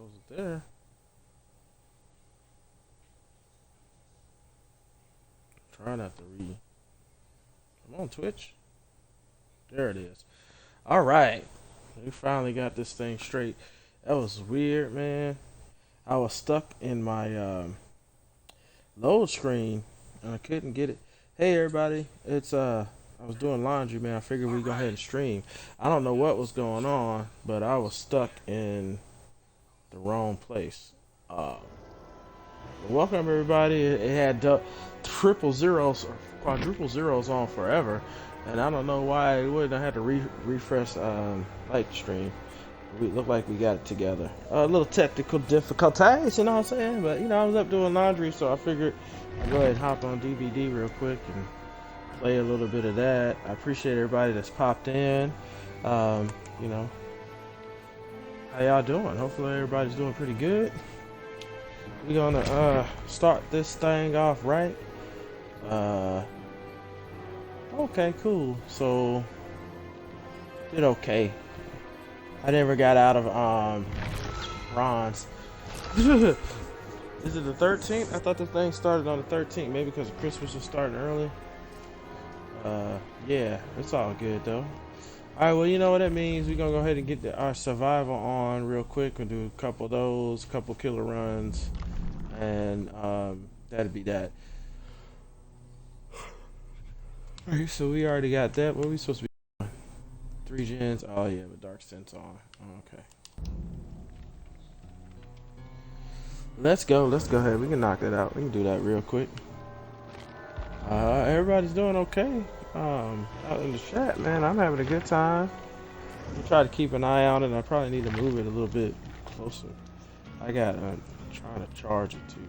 close it there. Try not to read. Come on, Twitch. There it is. All right. We finally got this thing straight. That was weird, man. I was stuck in my load screen and I couldn't get it. Hey everybody, it's I was doing laundry, man. I figured we'd go ahead and stream. I don't know what was going on, but I was stuck in the wrong place. Welcome everybody. It had triple zeros or quadruple zeros on forever, and I don't know why it wouldn't. I had to refresh light stream. We look like we got it together. A little technical difficulties, you know what I'm saying? But you know, I was up doing laundry, so I figured I'd go ahead and hop on DVD real quick and play a little bit of that. I appreciate everybody that's popped in. You know, how y'all doing? Hopefully everybody's doing pretty good. We're gonna start this thing off right. Okay, cool. So did okay. I never got out of bronze. Is it the 13th? I thought the thing started on the 13th. Maybe because Christmas was starting early. Yeah, it's all good though. All right, well, you know what that means. We're gonna go ahead and get our survival on real quick. We'll do a couple of those, couple killer runs, and that'd be that. All right, so we already got that. What are we supposed to be doing? 3 gens. Oh yeah, the dark sense on. Okay. Let's go. Let's go ahead. We can knock that out. We can do that real quick. Everybody's doing okay. Out in the chat, man. I'm having a good time. I try to keep an eye on it. I probably need to move it a little bit closer. I got trying to charge it too.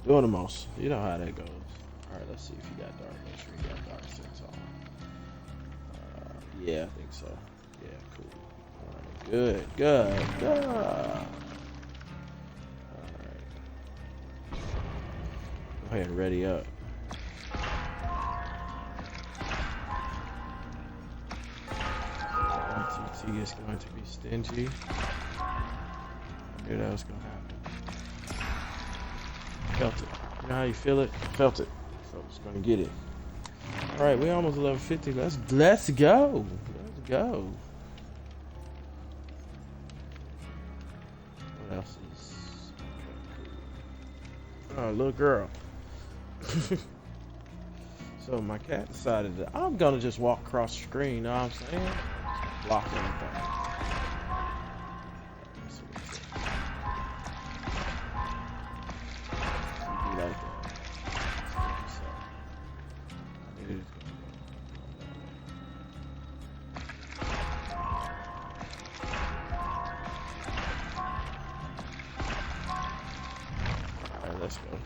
Doing the most. You know how that goes. All right, let's see if you got dark. Make sure you got dark sense on. Yeah, I think so. Yeah, cool. All right, good, good, good. All right. Go ahead and ready up. TT is going to be stingy. I knew that was going to happen. Felt it. You know how you feel it? Felt it. So it's going to get it. All right, we almost level 50. Let's go. Let's go. What else is? Okay, cool. Oh, little girl. So my cat decided that I'm gonna just walk across the screen. You know what I'm saying? Block everything. Let's go.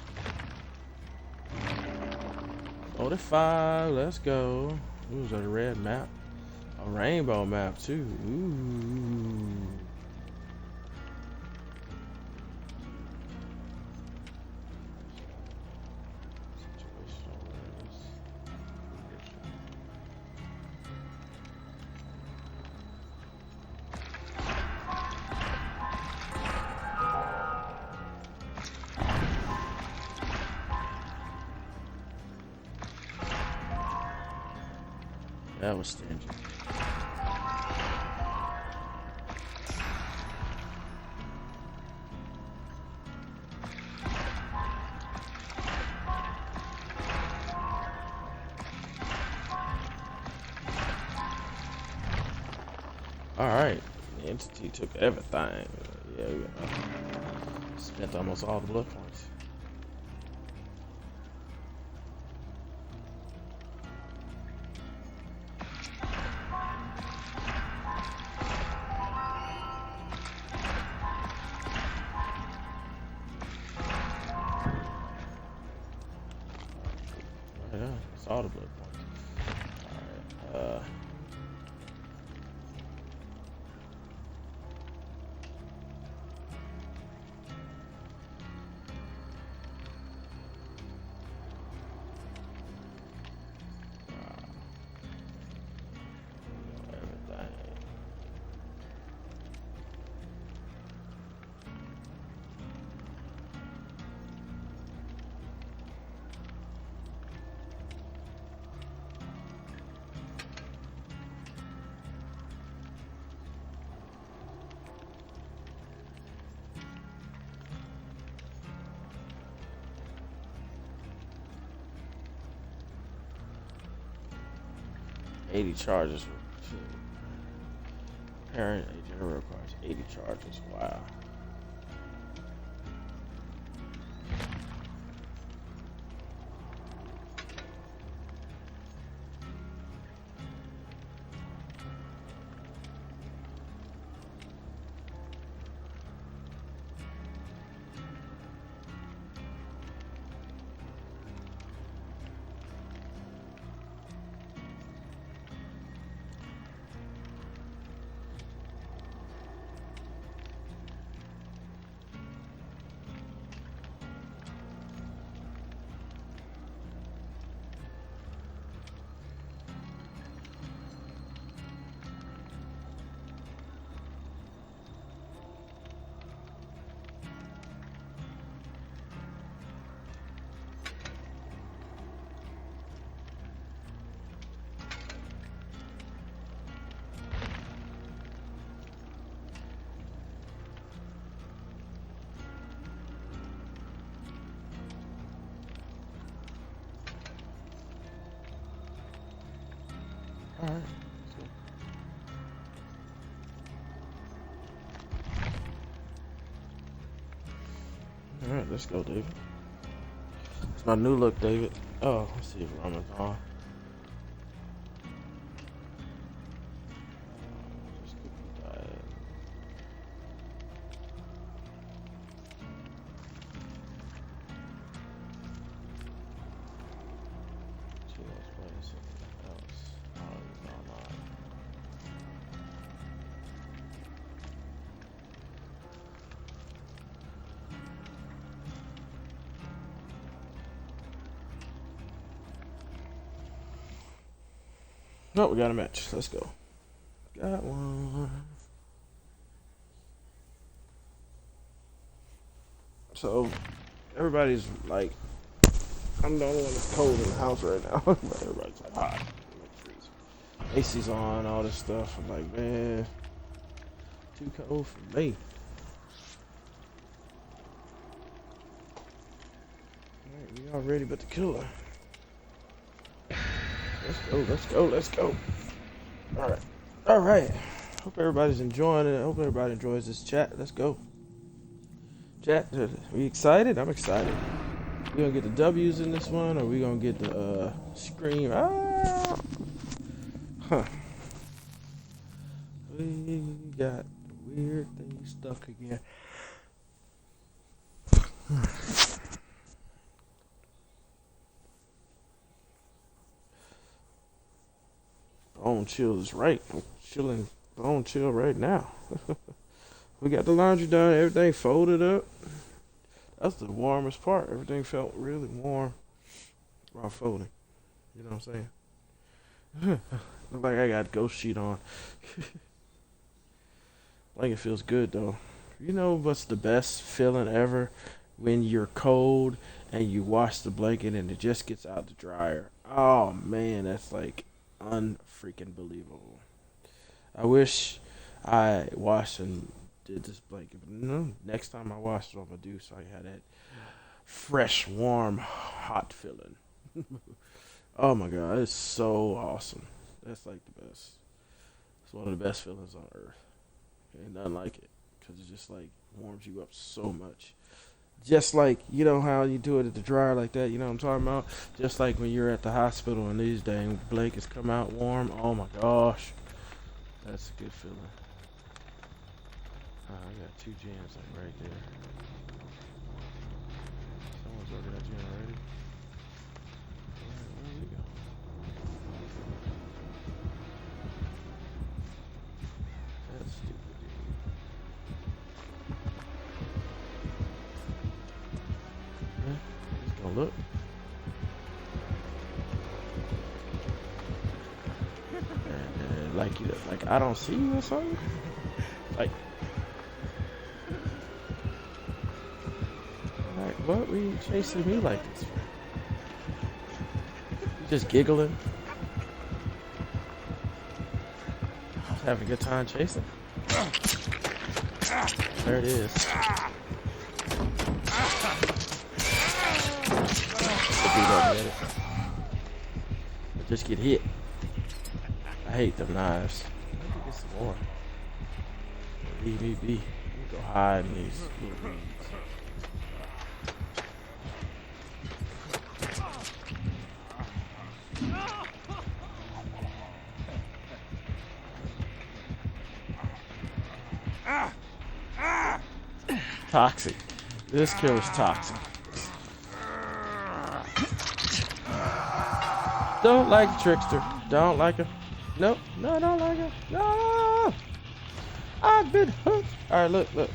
45, let's go. Ooh, is that a red map? A rainbow map too. Ooh. That was stingy. All right, the entity took everything. Yeah, spent almost all the blood points. Yeah, it's all the blood points. All right. 80 charges. Parent a generator requires 80 charges. Wow. Alright. Alright, let's go, David. It's my new look, David. Oh, let's see if Roman's on. Just keep it diet. She was playing something else. Oh, he's online. No, we got a match. Let's go. Got one. So, everybody's like, I'm the only one that's cold in the house right now. But everybody's like hot. AC's on, all this stuff. I'm like, man, too cold for me. Alright, we all ready but the killer. Let's go, let's go, let's go. Alright. Alright. Hope everybody's enjoying it. Hope everybody enjoys this chat. Let's go. Chat, we excited? I'm excited. We gonna get the W's in this one, or we gonna get the scream? Ah! Huh. We got weird thing stuck again. Bone chill is right. I'm chilling bone chill right now. We got the laundry done, everything folded up. That's the warmest part. Everything felt really warm while folding. You know what I'm saying? Look like I got ghost sheet on. Blanket feels good though. You know what's the best feeling ever? When you're cold and you wash the blanket and it just gets out the dryer. Oh man, that's like unfreaking believable. I wish I washed and did this blanket. But no, next time I wash it, what I'm gonna do so I had that fresh, warm, hot feeling. Oh my god, it's so awesome. That's like the best. It's one of the best feelings on earth. Ain't nothing like it, cause it just like warms you up so much. Just like, you know how you do it at the dryer like that, you know what I'm talking about? Just like when you're at the hospital and these dang blankets come out warm. Oh my gosh. That's a good feeling. I got 2 gens like right there. Someone's working that gen already. Where we go? That's stupid. Yeah, just gonna look. And like I don't see you or something. Like what were you chasing me like this for? You just giggling? Just having a good time chasing? There it is. Just get hit. I hate them knives. Let me get some more. Leave me be. Let me go hide in these little weeds. Toxic. This killer's toxic. Don't like the trickster. Don't like him. Nope. No, don't like him. No. I've been hooked. All right, look.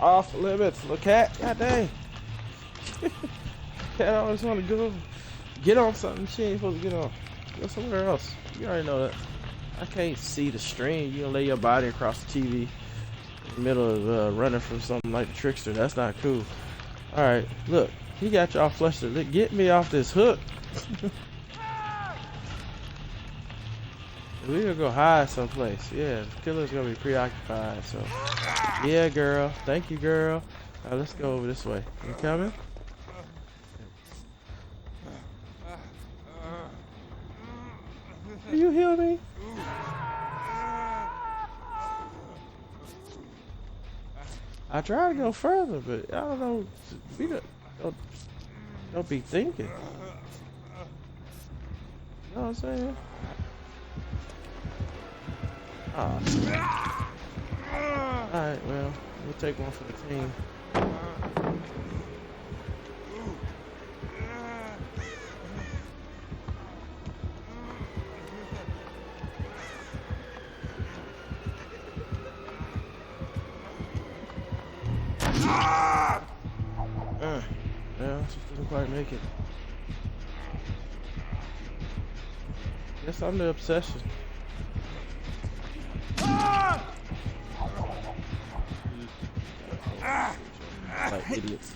Off the limits, little cat. God dang. Cat always want to go get on something she ain't supposed to get on. Go somewhere else. You already know that. I can't see the stream. You gonna lay your body across the TV in the middle of running from something like the trickster. That's not cool. All right, look. He got y'all flustered. Get me off this hook. We gonna go hide someplace. Yeah, the killer's gonna be preoccupied. So, yeah, girl. Thank you, girl. All right, let's go over this way. You coming? Can you hear me? I try to go further, but I don't know. We don't be thinking. You know what I'm saying? Oh. Alright, well, we'll take one for the team. Yeah, just didn't quite make it. Guess I'm the obsession. Like idiots.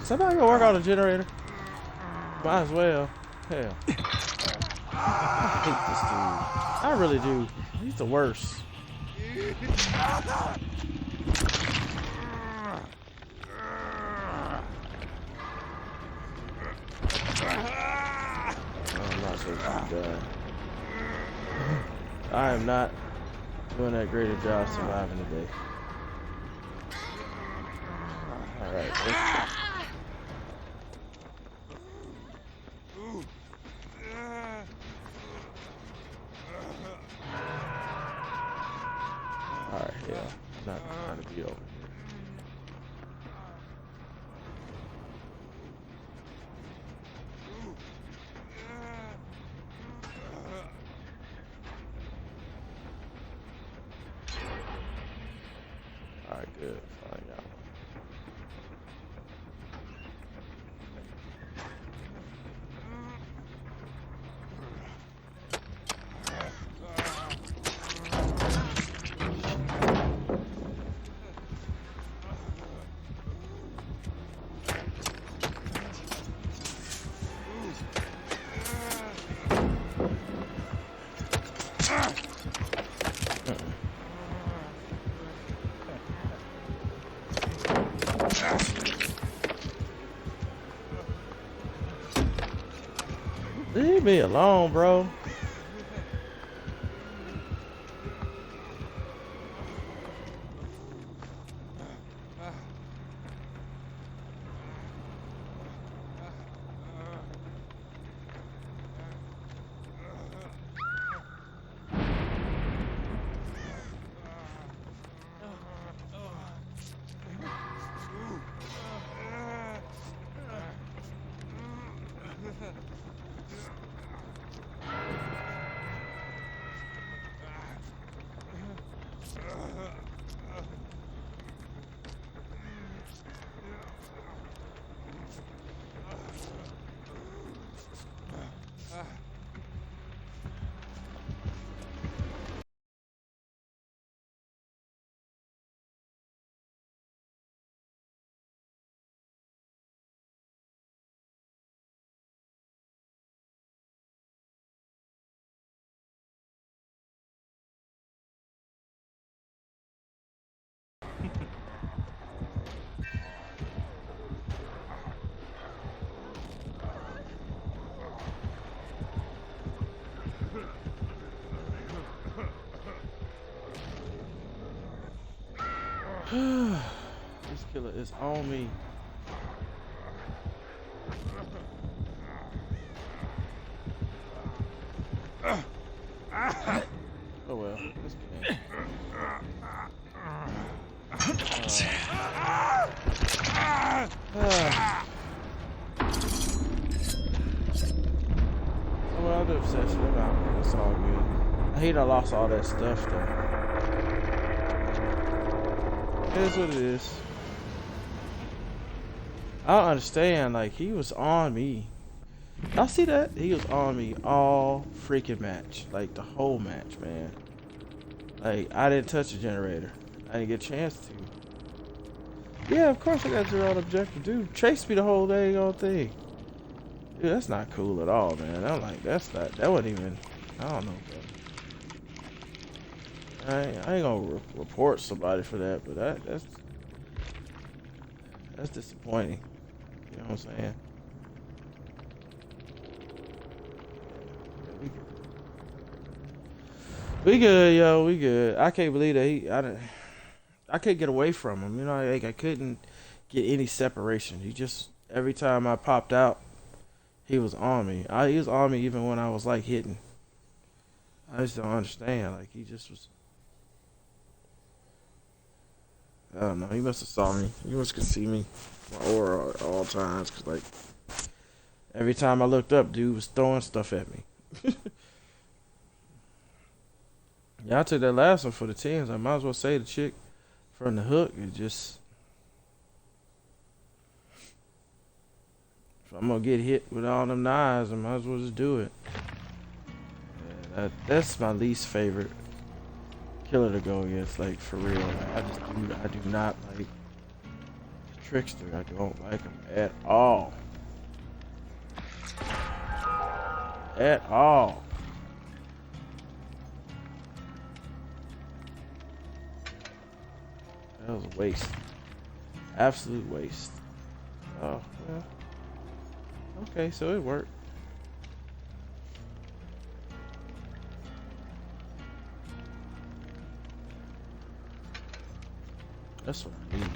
Somebody go work on the generator. Might as well. Hell. I hate this dude. I really do. He's the worst. I'm not supposed to be done. I am not doing that great a job surviving today. Alright, alright, yeah. I'm not trying to be over here. Alright, good. Fine, yeah. Leave me alone, bro. This killer is on me. Oh well, this game. Oh well, I'll do obsession. It's all good. I hate I lost all that stuff though. It is what it is. I don't understand. Like he was on me. Y'all see that? He was on me all freaking match. Like the whole match, man. Like I didn't touch the generator. I didn't get a chance to. Yeah, of course I got zero on objective. Dude, chased me the whole dang old thing. Dude, that's not cool at all, man. I'm like, that wasn't even, I don't know, bro. I ain't gonna report somebody for that, but that's disappointing. You know what I'm saying? We good, yo. We good. I can't believe that I can't get away from him. You know, like I couldn't get any separation. He just every time I popped out, he was on me. He was on me even when I was like hitting. I just don't understand. Like he just was. I don't know. He must have saw me. He must could see me, my aura at all times. Cause like every time I looked up, dude was throwing stuff at me. Yeah, I took that last one for the tens. I might as well say the chick from the hook. It just if I'm gonna get hit with all them knives, I might as well just do it. Yeah, that's my least favorite killer to go against. Like for real, like, I do not like Trickster. I don't like him at all. At all. That was a waste. Absolute waste. Oh, well. Okay, so it worked. That's what I need.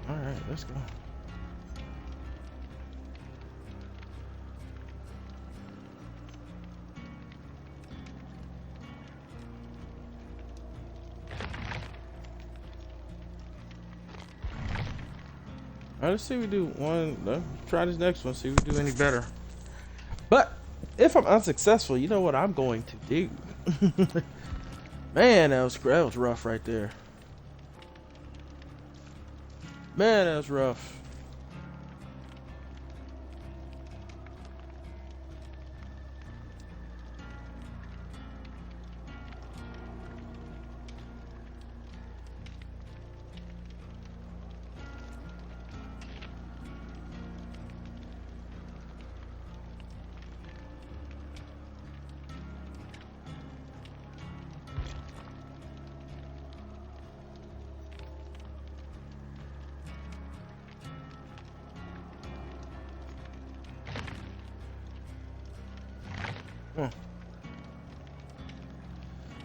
Alright, let's go. Alright, let's see if we do one. Let's try this next one, see if we do any better. But if I'm unsuccessful, you know what I'm going to do. Man, that was rough right there. Man, that was rough.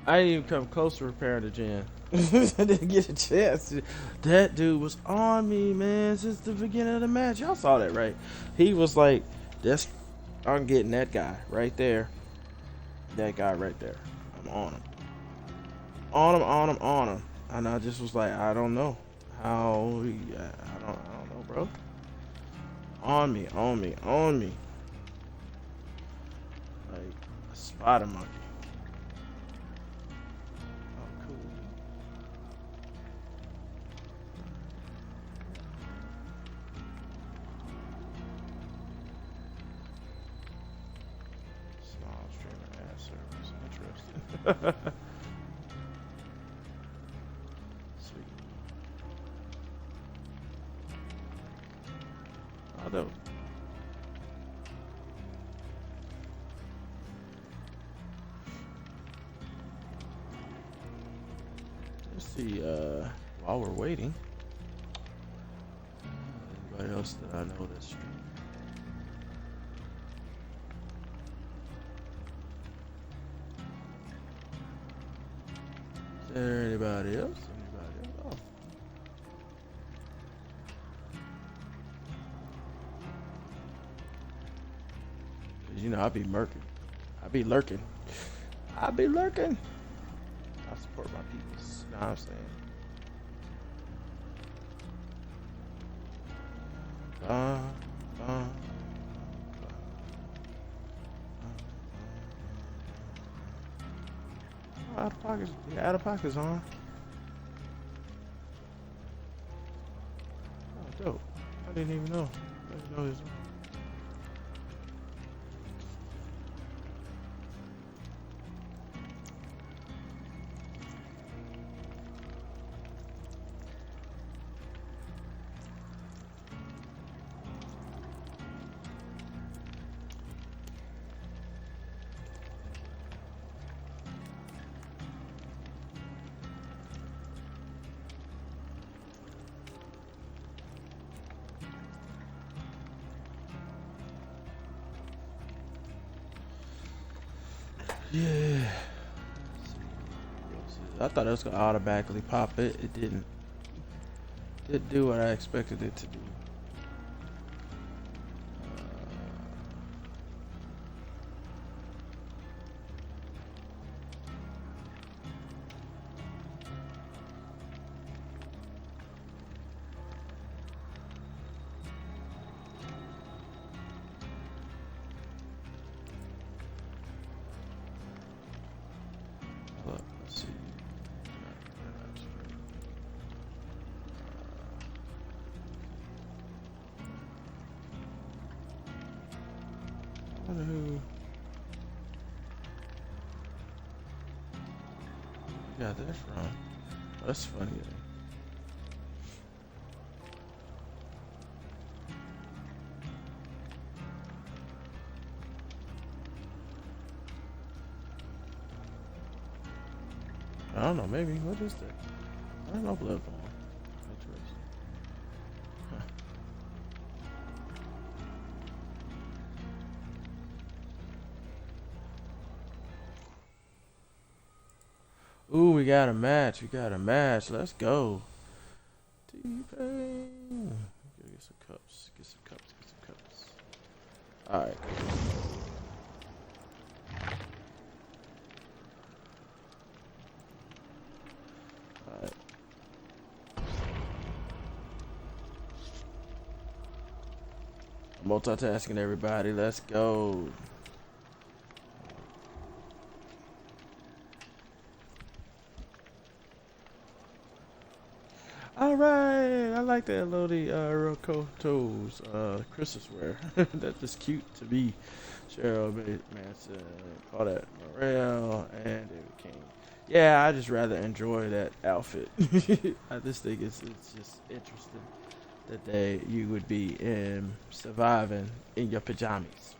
I didn't even come close to repairing the gen. I didn't get a chance. That dude was on me, man, since the beginning of the match. Y'all saw that, right? He was like, I'm getting that guy right there. That guy right there. I'm on him. On him. And I just was like, I don't know how. I don't know, bro. On me. Like a spider monkey. Interesting. Sweet. Oh, that was... Let's see, while we're waiting, anybody else that I know that's streaming? Is there anybody else? Anybody else? Oh. You know, I be murking. I be lurking. I be lurking. I support my peoples. You know what I'm saying? Uh, uh, out of pockets. Yeah, out of pockets on. Oh, dope. I didn't even know. I didn't know his. Yeah. I thought it was gonna automatically pop it. It didn't. It didn't do what I expected it to do. Look, let's see. I wonder who got that from. That's funny. I don't know. Maybe what is that? I don't know. Bloodborne. Interesting. Huh. Ooh, we got a match. We got a match. Let's go. T-Pain. Get some cups. Get some cups. Get some cups. All right. All right. Multitasking, everybody. Let's go. All right, I like that Lodi Rokoto's Christmas wear. That's just cute to me. Cheryl Manson, Claudette Morel, and David King. Yeah, I just rather enjoy that outfit. I just think it's just interesting that you would be surviving in your pajamas.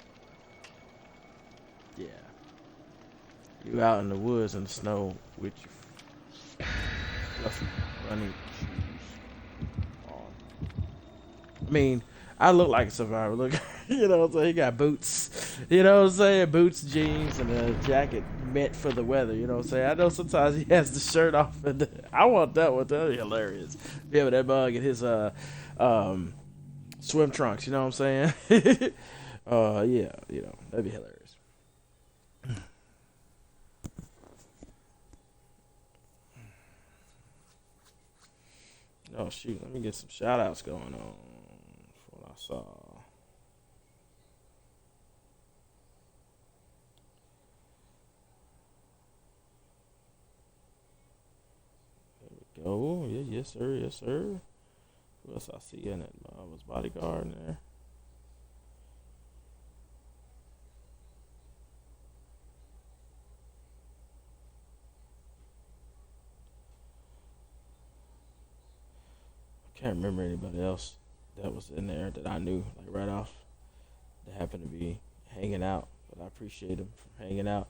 Yeah, you out in the woods in the snow with your fluffy running shoes on. I mean, I look like a survivor. Look, you know what I'm saying? He got boots. You know what I'm saying? Boots, jeans, and a jacket meant for the weather. You know what I'm saying? I know sometimes he has the shirt off, and I want that one. That'd be hilarious. Be able that mug in his swim trunks. You know what I'm saying? Yeah, you know that'd be hilarious. Oh shoot, let me get some shout outs going on for what I saw. Go, yeah, yes sir, yes sir. Who else I see in it? Was bodyguard in there? Can't remember anybody else that was in there that I knew like right off that happened to be hanging out. But I appreciate them for hanging out,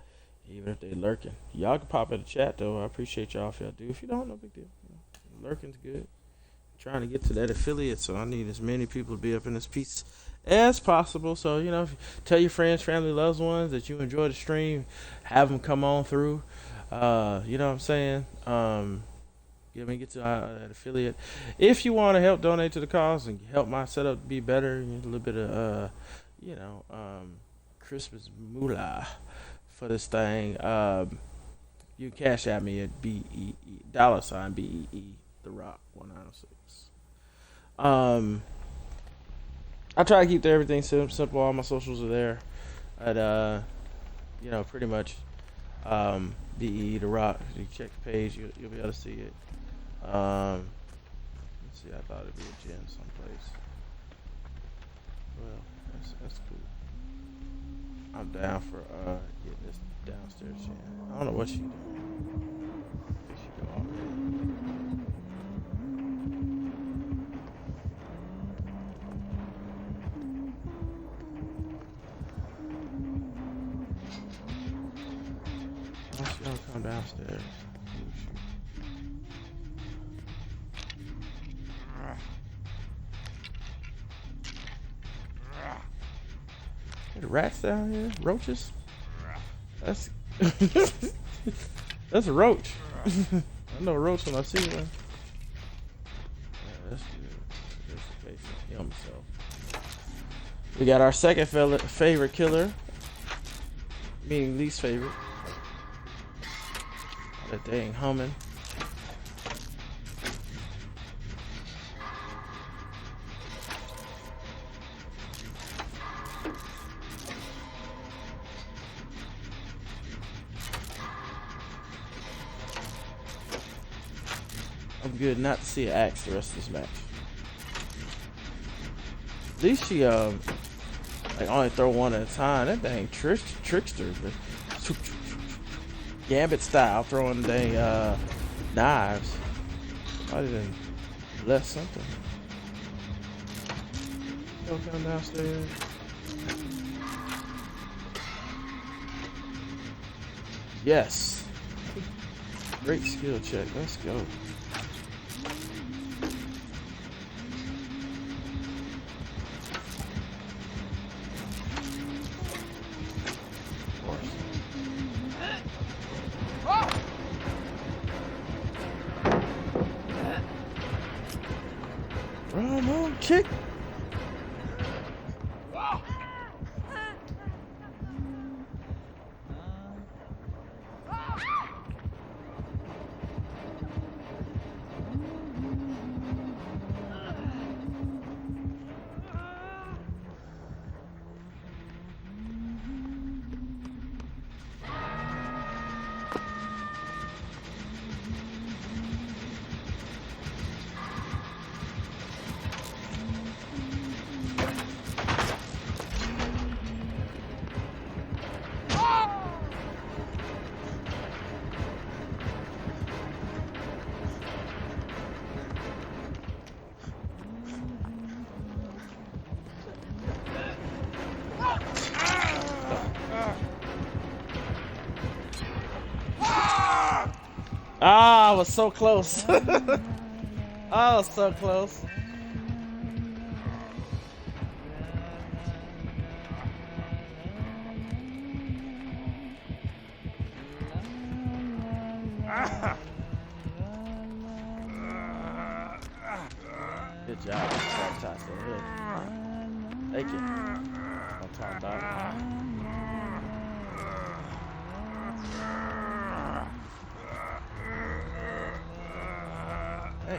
even if they lurking. Y'all can pop in the chat though. I appreciate y'all if y'all do. If you don't, no big deal. You know, lurking's good. Trying to get to that affiliate, so I need as many people to be up in this piece as possible. So tell your friends, family, loved ones that you enjoy the stream. Have them come on through. You know what I'm saying? Get to that affiliate. If you want to help donate to the cause and help my setup be better, a little bit of Christmas moolah for this thing. You can cash at me at BEE $BEE The Rock 1906. I try to keep everything simple. All my socials are there. At pretty much BE The Rock. If you check the page, you'll be able to see it. Let's see. I thought it'd be a gym someplace. Well, that's cool. I'm down for getting this downstairs gym. I don't know what she doing. There she go already. She don't come downstairs. There's rats down here? Roaches? That's that's a roach. I know a roach when I see one. Yeah, that's good. That's the patient. Heal himself. We got our second favorite killer, meaning least favorite. That dang humming. I'm good not to see an axe the rest of this match. At least she only throw one at a time. That dang trickster, but Gambit style throwing dang knives. I didn't left something. Go come downstairs. Yes. Great skill check. Let's go. Kick. Ah, I was so close. I was so close. Good job. Fantastic. Thank you. I'm talking about. Hey.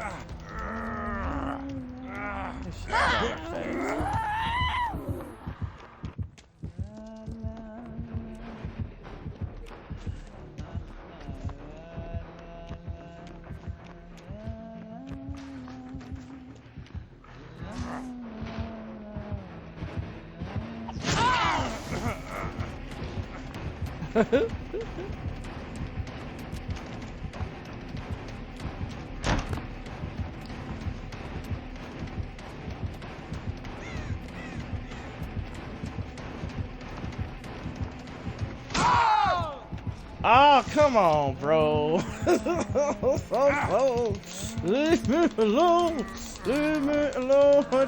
Oh, come on, bro. So close. Leave me alone. Leave me alone. I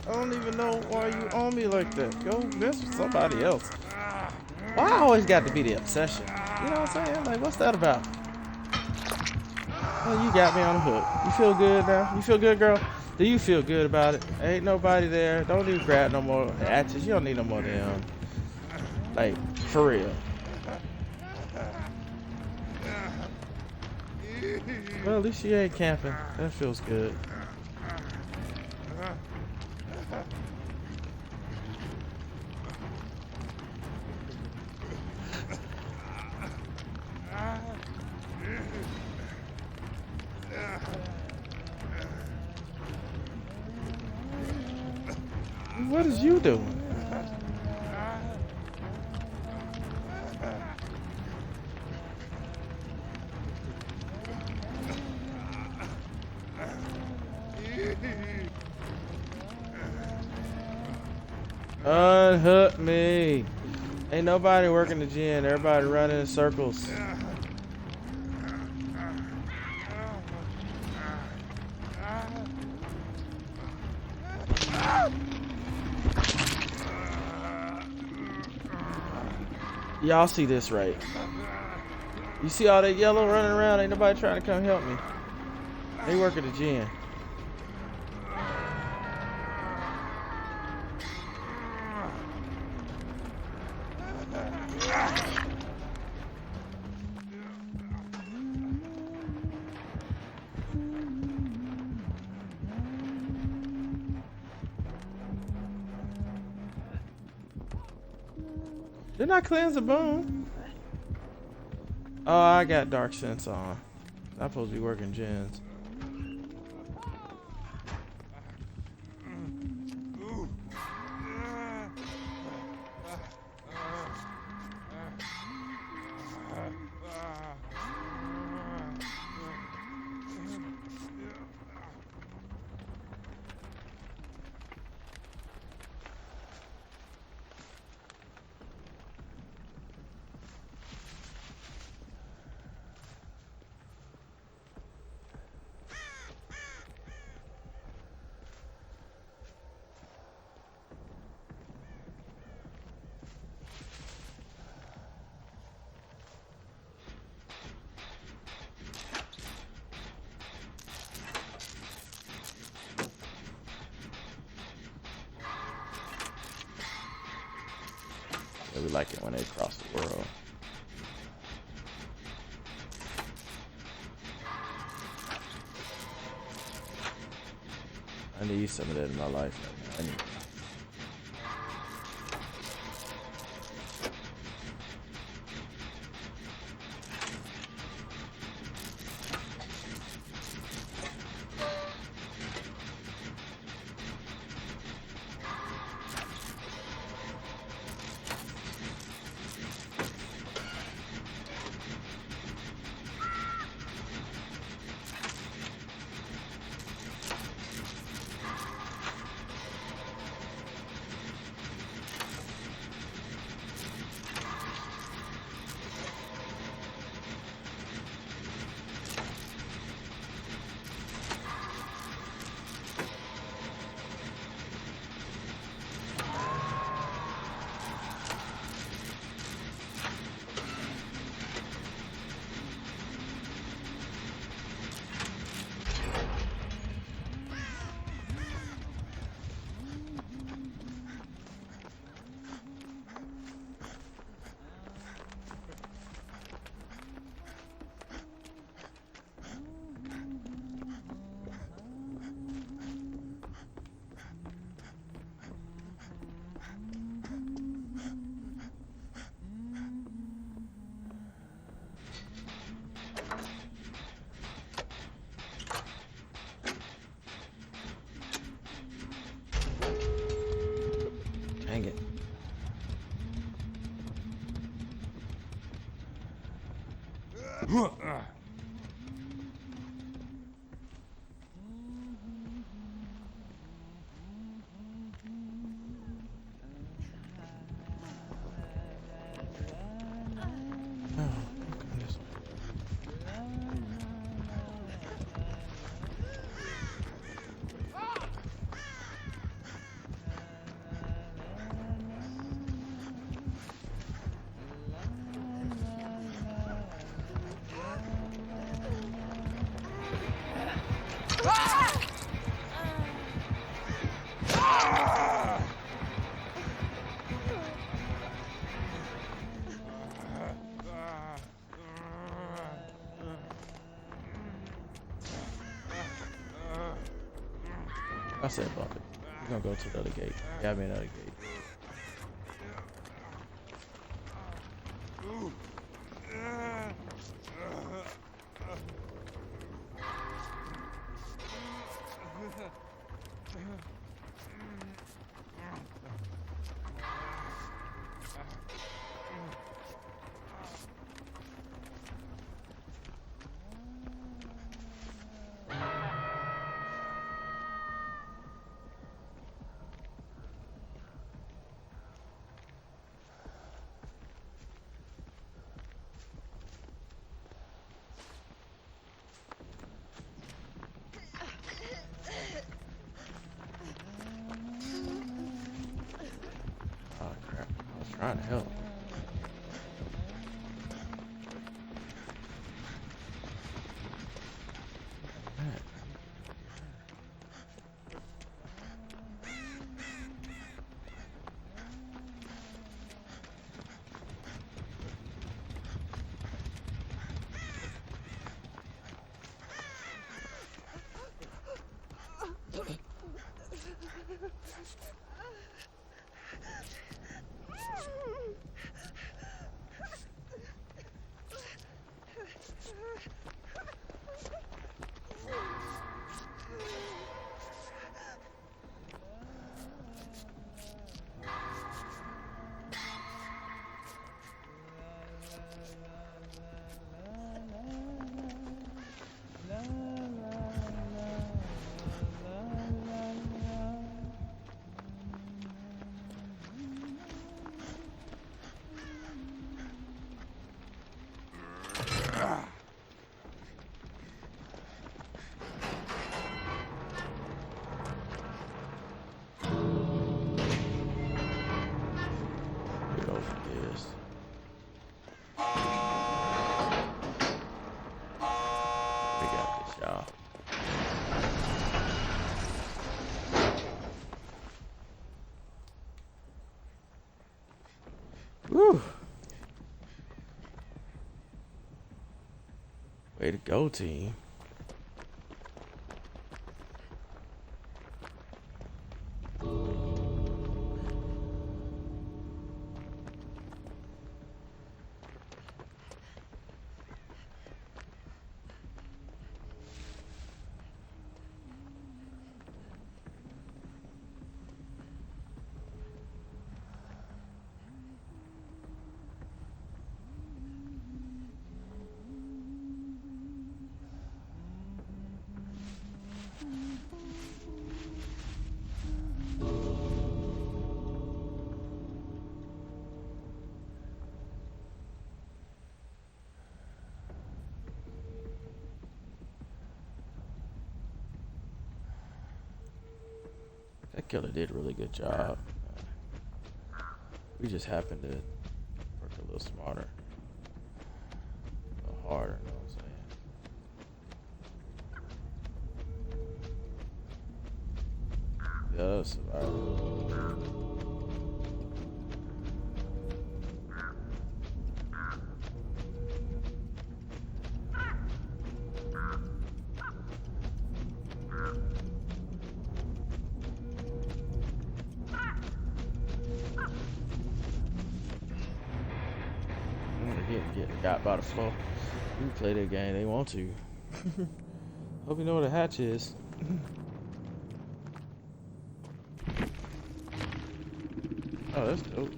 don't even know why you on me like that. Go mess with somebody else. Why I always got to be the obsession? You know what I'm saying? Like, what's that about? Oh, you got me on the hook. You feel good now? You feel good, girl? Do you feel good about it? Ain't nobody there. Don't even grab no more hatches. You don't need no more damn. Like, for real. Well, at least she ain't camping. That feels good. What is you doing? Unhook me. Ain't nobody working the gym. Everybody running in circles. Y'all see this, right? You see all that yellow running around? Ain't nobody trying to come help me. They work at the gym. Didn't I cleanse the boom? Oh, I got dark sense on. I'm supposed to be working gens. I really like it when they cross the world. I need some of that in my life right now. I need dang it. I said bump it. We're gonna go to the other gate. Yeah, I mean another gate. Oh crap! I was trying to help. Get over this. We got this, y'all. Woo! Way to go, team. That killer did a really good job. We just happened to work a little smarter, a little harder, you know what I'm saying? Yeah, survival. Getting got by the floor. You can play that game, they want to. Hope you know what a hatch is. Oh, that's dope.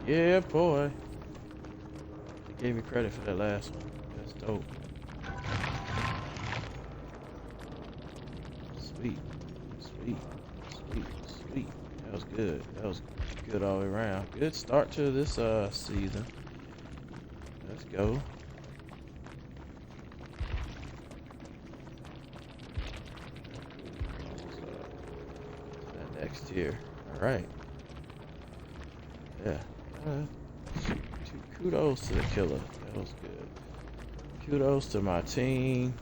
Yeah, boy. They gave me credit for that last one. That's dope. Sweet. Sweet. Sweet. Sweet. That was good. That was good all the way around. Good start to this season. Let's go. That next tier. Alright. Yeah. Kudos to the killer. That was good. Kudos to my team.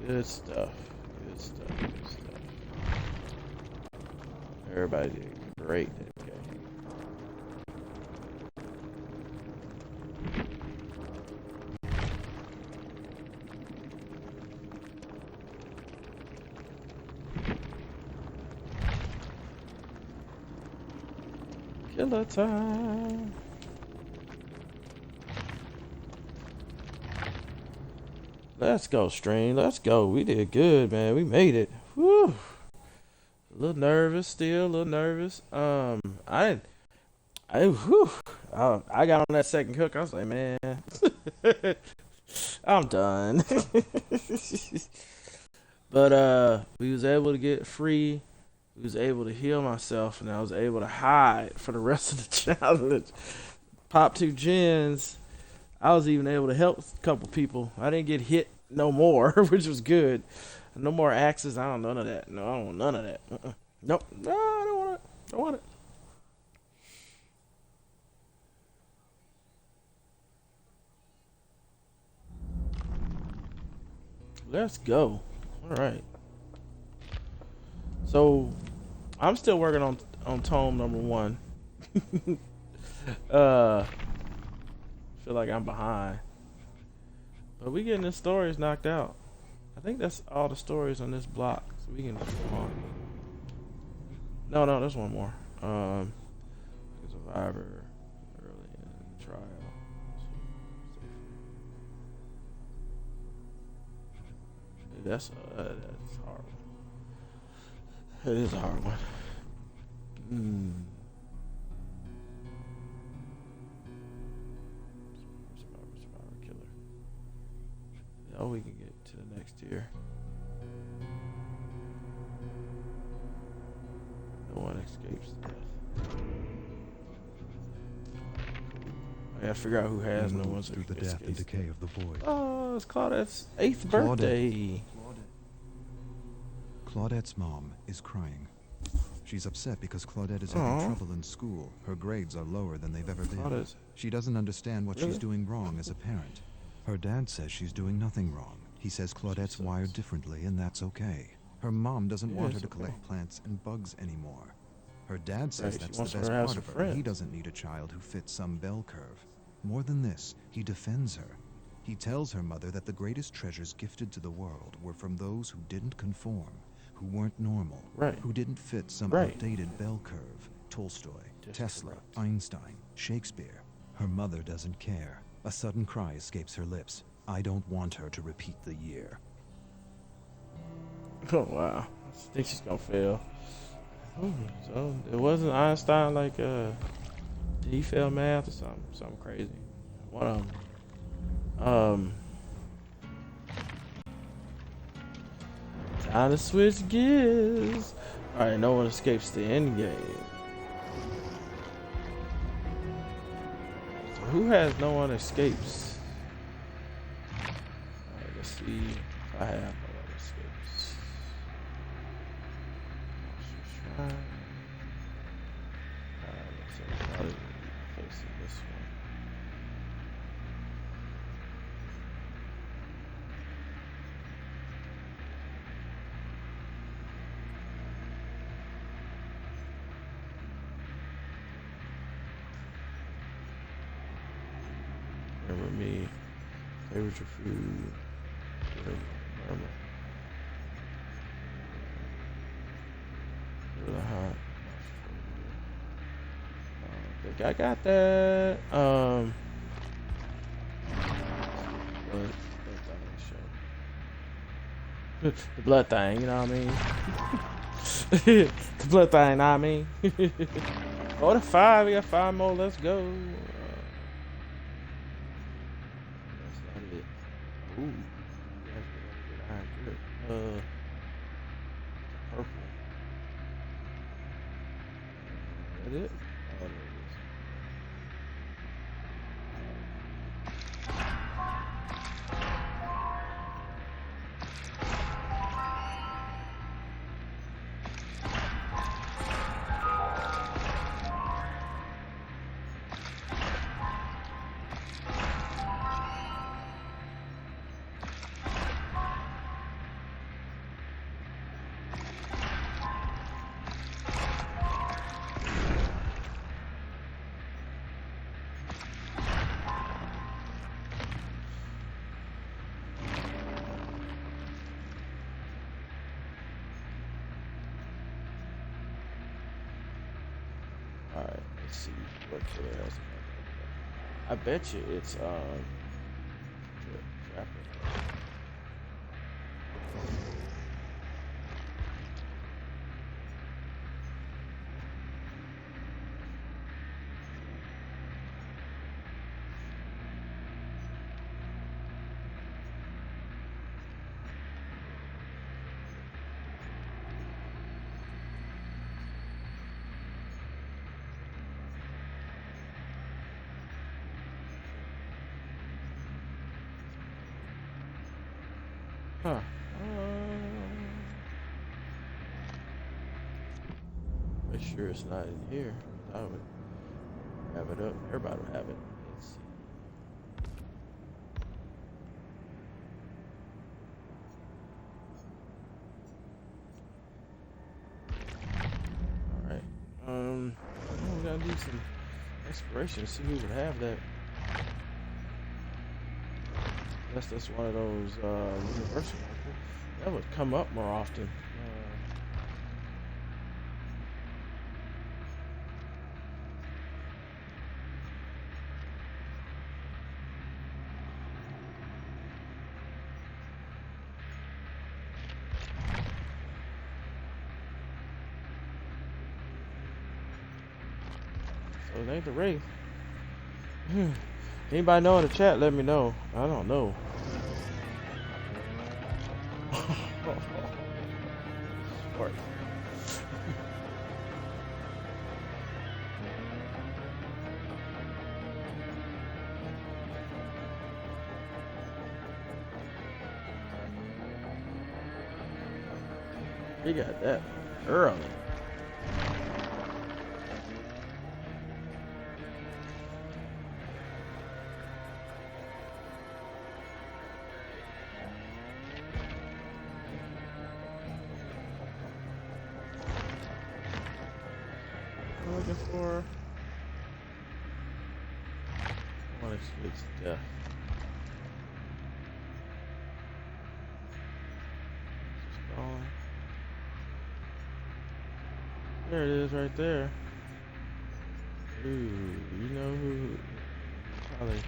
Good stuff. Good stuff. Good stuff. Everybody did great. Okay. Killer time. Let's go, stream. Let's go. We did good, man. We made it. Woo. A little nervous still, a little nervous. Whew. I got on that second cook. I was like, man, I'm done. But we was able to get free. We was able to heal myself, and I was able to hide for the rest of the challenge. Pop 2 gens. I was even able to help a couple people. I didn't get hit no more, which was good. No more axes. I don't know none of that. No, I don't want none of that. Nope. No, I don't want it. I want it. Let's go. All right. So, I'm still working on tome number 1. Feel like I'm behind, but we getting the stories knocked out. I think that's all the stories on this block, so we can move on. No, there's one more. Survivor early in the trial. That's hard. It is a hard one. Survivor killer. Oh, we can get to the next tier. No one escapes death. I gotta figure out who has no one through the death and decay of the void. Oh, it's Claudette's 8th birthday. Claudette's mom is crying. She's upset because Claudette is having trouble in school. Her grades are lower than they've ever been. She doesn't understand what she's doing wrong as a parent. Her dad says she's doing nothing wrong. He says Claudette's wired differently, and that's okay. Her mom doesn't want her to collect plants and bugs anymore. Her dad says that's the best part of her. He doesn't need a child who fits some bell curve. More than this, he defends her. He tells her mother that the greatest treasures gifted to the world were from those who didn't conform, who weren't normal, who didn't fit some outdated bell curve. Tolstoy, Tesla, Einstein, Shakespeare. Her mother doesn't care. A sudden cry escapes her lips. I don't want her to repeat the year. Oh wow, I think she's gonna fail. So it wasn't Einstein, like did he fail math or something crazy? One of them. Time to switch gears. All right, no one escapes the end game. So who has no one escapes? All right, let's see if I have no one escapes. Alright, looks like probably facing this one. Remember me, favorite your food, remember. Really hot. I think I got that. The blood thing, you know what I mean? The blood thing, know what I mean? Oh, the 5, we got 5 more, let's go. That's not it. Ooh, that's good iron grip. Purple. Is that it? Oh, there it is. see what killer has. I bet you it's Trapper. Huh. Make sure it's not in here. I would have it up. Everybody would have it. Let's see. Alright. We gotta do some exploration, see who would have that. Unless that's one of those universal ones. That would come up more often. So it ain't the Wraith. Anybody know in the chat, let me know. I don't know. Sorry. He got that early. Looking for one escapes death. Just gone. There it is right there. Ooh, you know who probably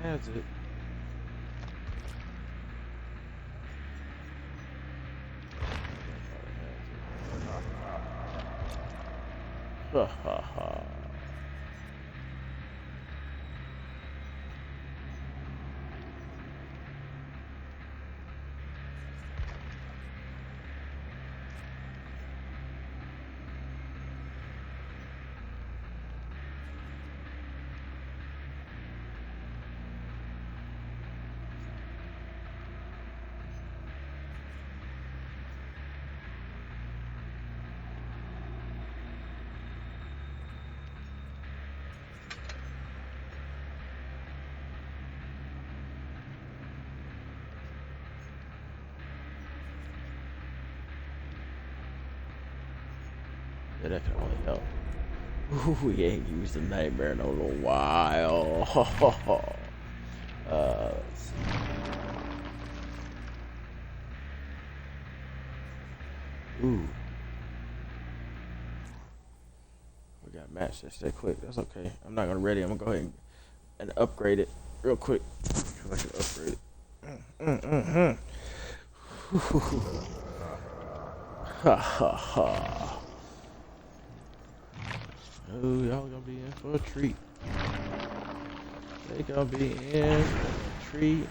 has it. Ha ha ha. Yeah, that can only help. Ooh, we ain't used a nightmare in a little while. Let's see. Ooh. We got matched that quick. That's okay. I'm not gonna ready. I'm gonna go ahead and upgrade it real quick. Cause I can upgrade it. Ha ha ha. Oh, y'all gonna be in for a treat. They gonna be in for a treat.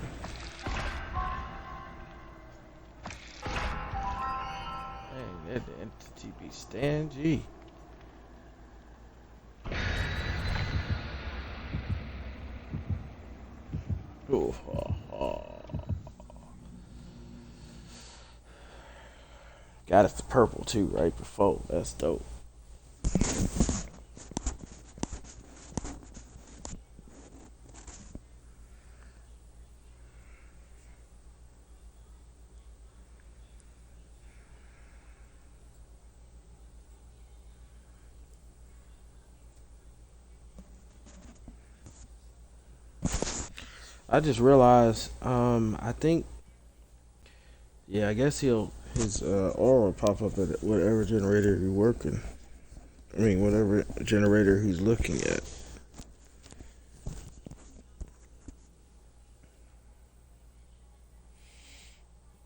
Dang, that entity be stingy. Ooh, ha, ha. Got it the purple too, right before. That's dope. I just realized, I think, yeah, I guess his aura will pop up at whatever generator you're working. I mean, whatever generator he's looking at.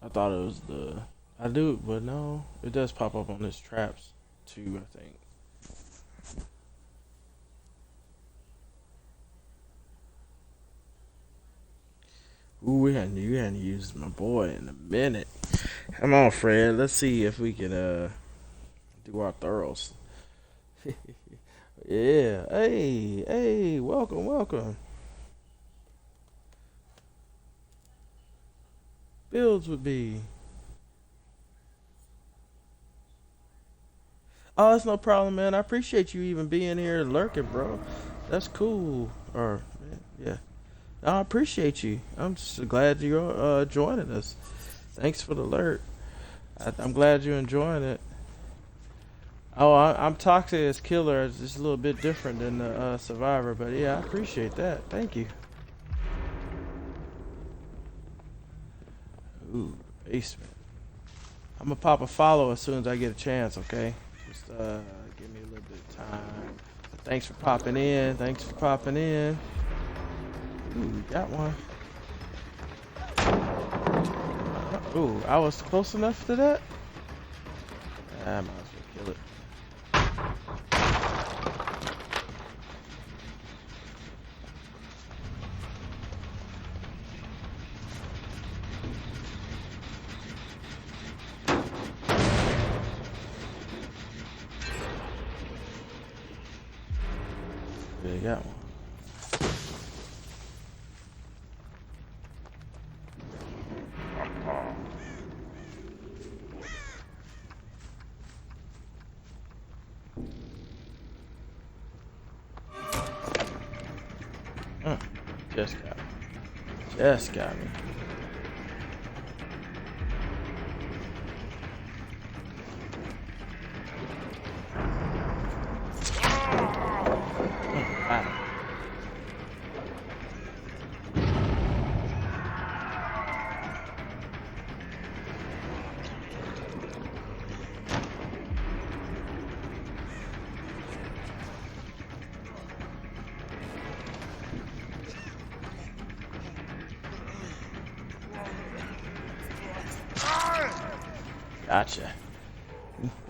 I thought it was the. I do, but no, it does pop up on his traps too, I think. Ooh, you hadn't used my boy in a minute. Come on, Fred. Let's see if we can do our thorough. Yeah. Hey, welcome. Builds would be. Oh, it's no problem, man. I appreciate you even being here and lurking, bro. That's cool. Or yeah. I appreciate you. I'm just glad you're joining us. Thanks for the alert. I'm glad you're enjoying it. Oh, I'm Toxic as Killer. It's just a little bit different than the Survivor, but yeah, I appreciate that. Thank you. Ooh, basement. I'm gonna pop a follow as soon as I get a chance, okay? Just give me a little bit of time. Thanks for popping in. Ooh, we got one. Ooh, I was close enough to that? I might as well kill it. Yeah, got one. Just got me. Wow. Gotcha.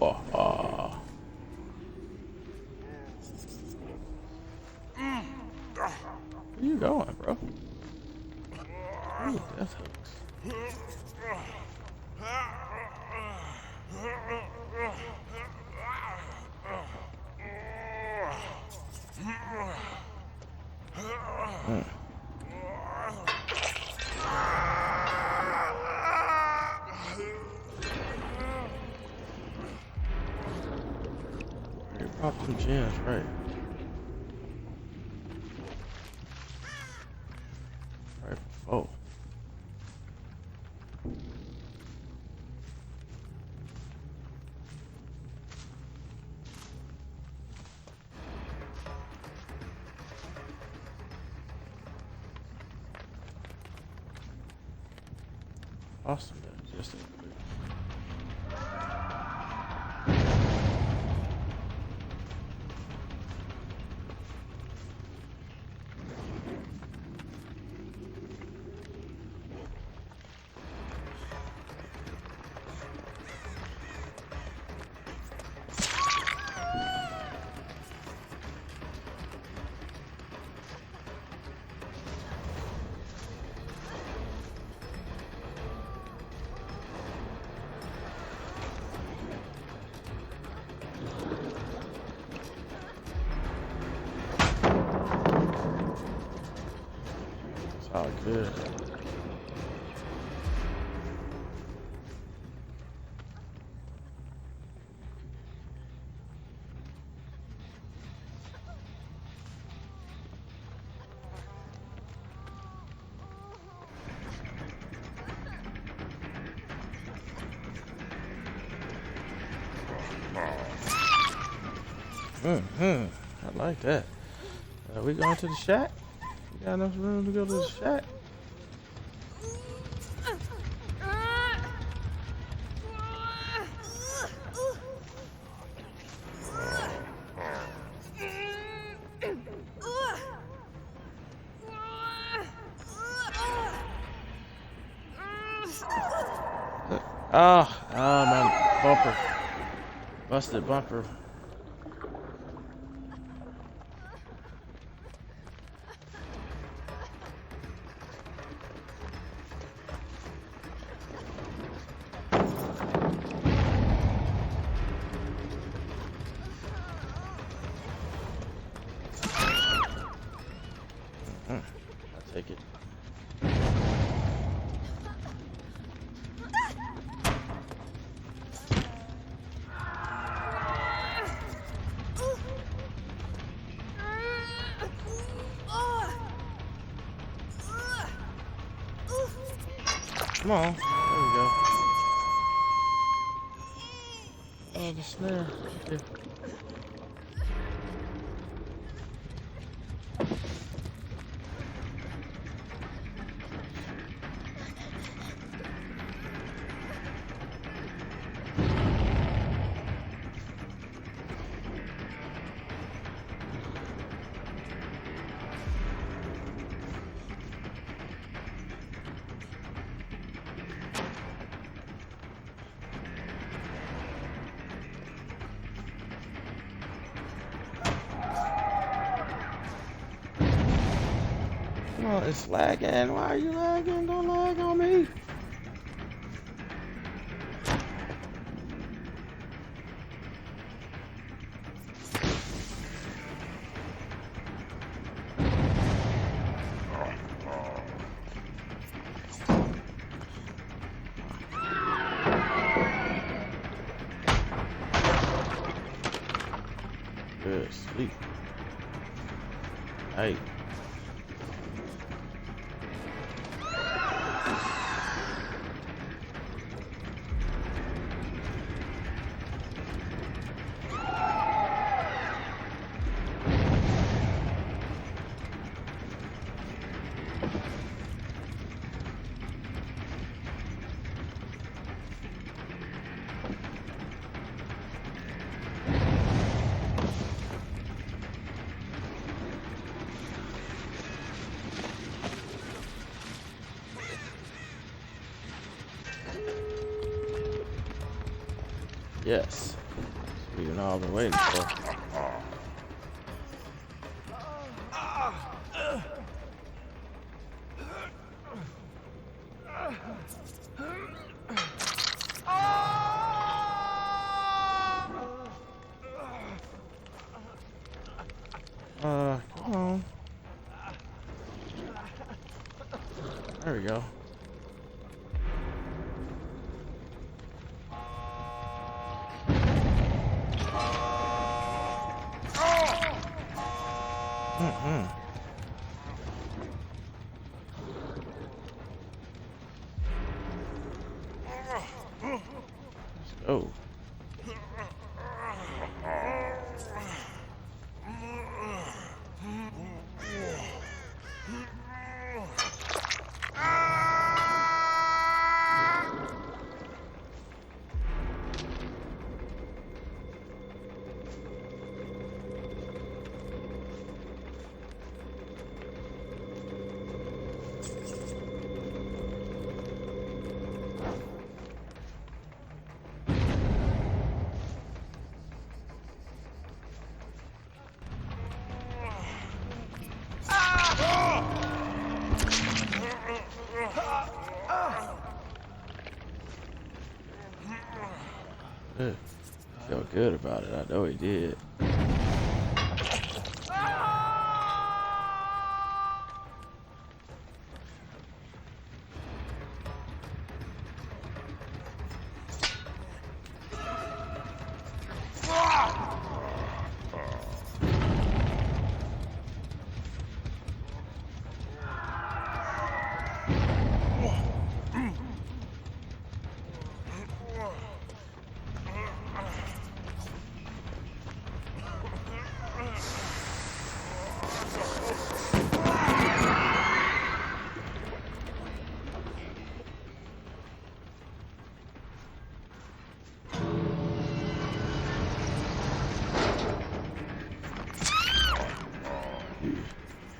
Oh. Where you going, bro? Ooh, death hooks. Pop some gems, right? Right. Oh. Awesome. Just all good. I like that. Are we going to the shack? You got enough room to go to the shack? My bumper. Busted bumper. I'll take it. Come on. There we go. Oh, the snare. Okay. Come on, it's lagging. Why are you lagging? Don't lag on me. Good sleep. Hey. Yes. We've all been waiting for. Come on. There we go. Let's go. Good. Felt good about it. I know he did.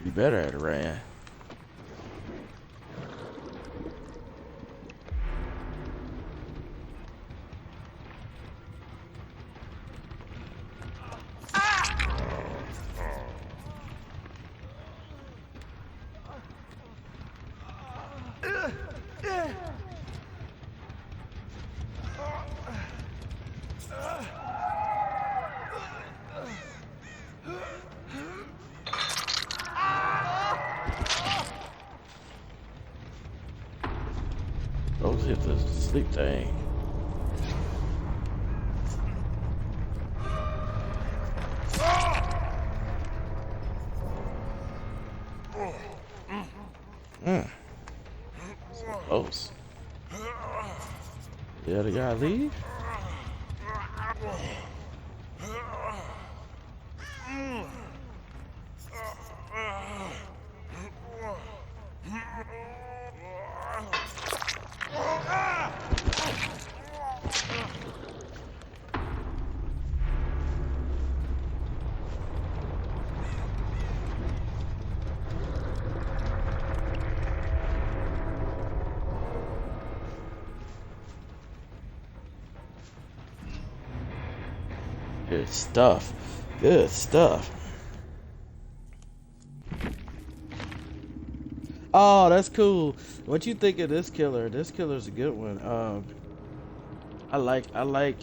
You better have ran. Those hit the sleep thing. So close. Yeah, the guy leave? Good stuff. Good stuff. Oh, that's cool. What you think of this killer? This killer's a good one. I like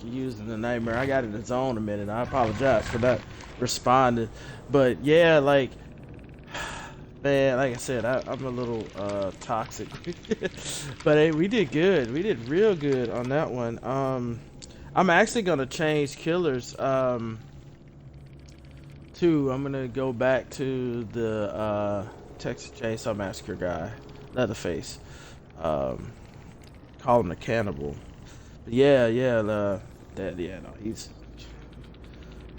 using the nightmare. I got in the zone a minute. I apologize for not responding, but yeah, like, man, like I said, I'm a little toxic, but hey, we did good. We did real good on that one. I'm actually gonna change killers. Too. I'm gonna go back to the Texas Chainsaw Massacre guy, Leatherface. Call him the cannibal. But yeah, no, he's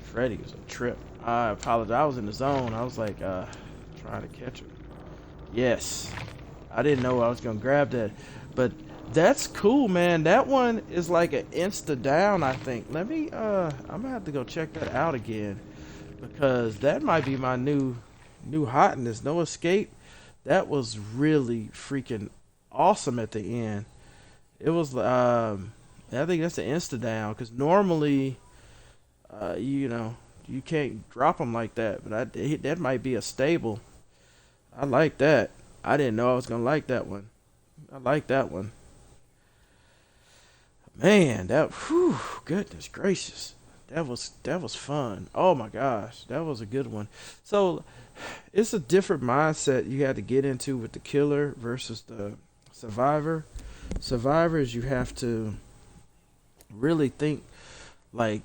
Freddy was a trip. I apologize. I was in the zone. I was like trying to catch him. Yes, I didn't know I was gonna grab that, but that's cool, man. That one is like an insta down, I think. Let me I'm gonna have to go check that out again, because that might be my new hotness. No Escape. That was really freaking awesome at the end. It was I think that's an insta down, because normally you know, you can't drop them like that, but that might be a stable. I like that. I didn't know I was gonna like that one. I like that one. Man, that, whew, goodness gracious. That was fun. Oh my gosh, that was a good one. So it's a different mindset you had to get into with the killer versus the survivor. Survivors, you have to really think, like,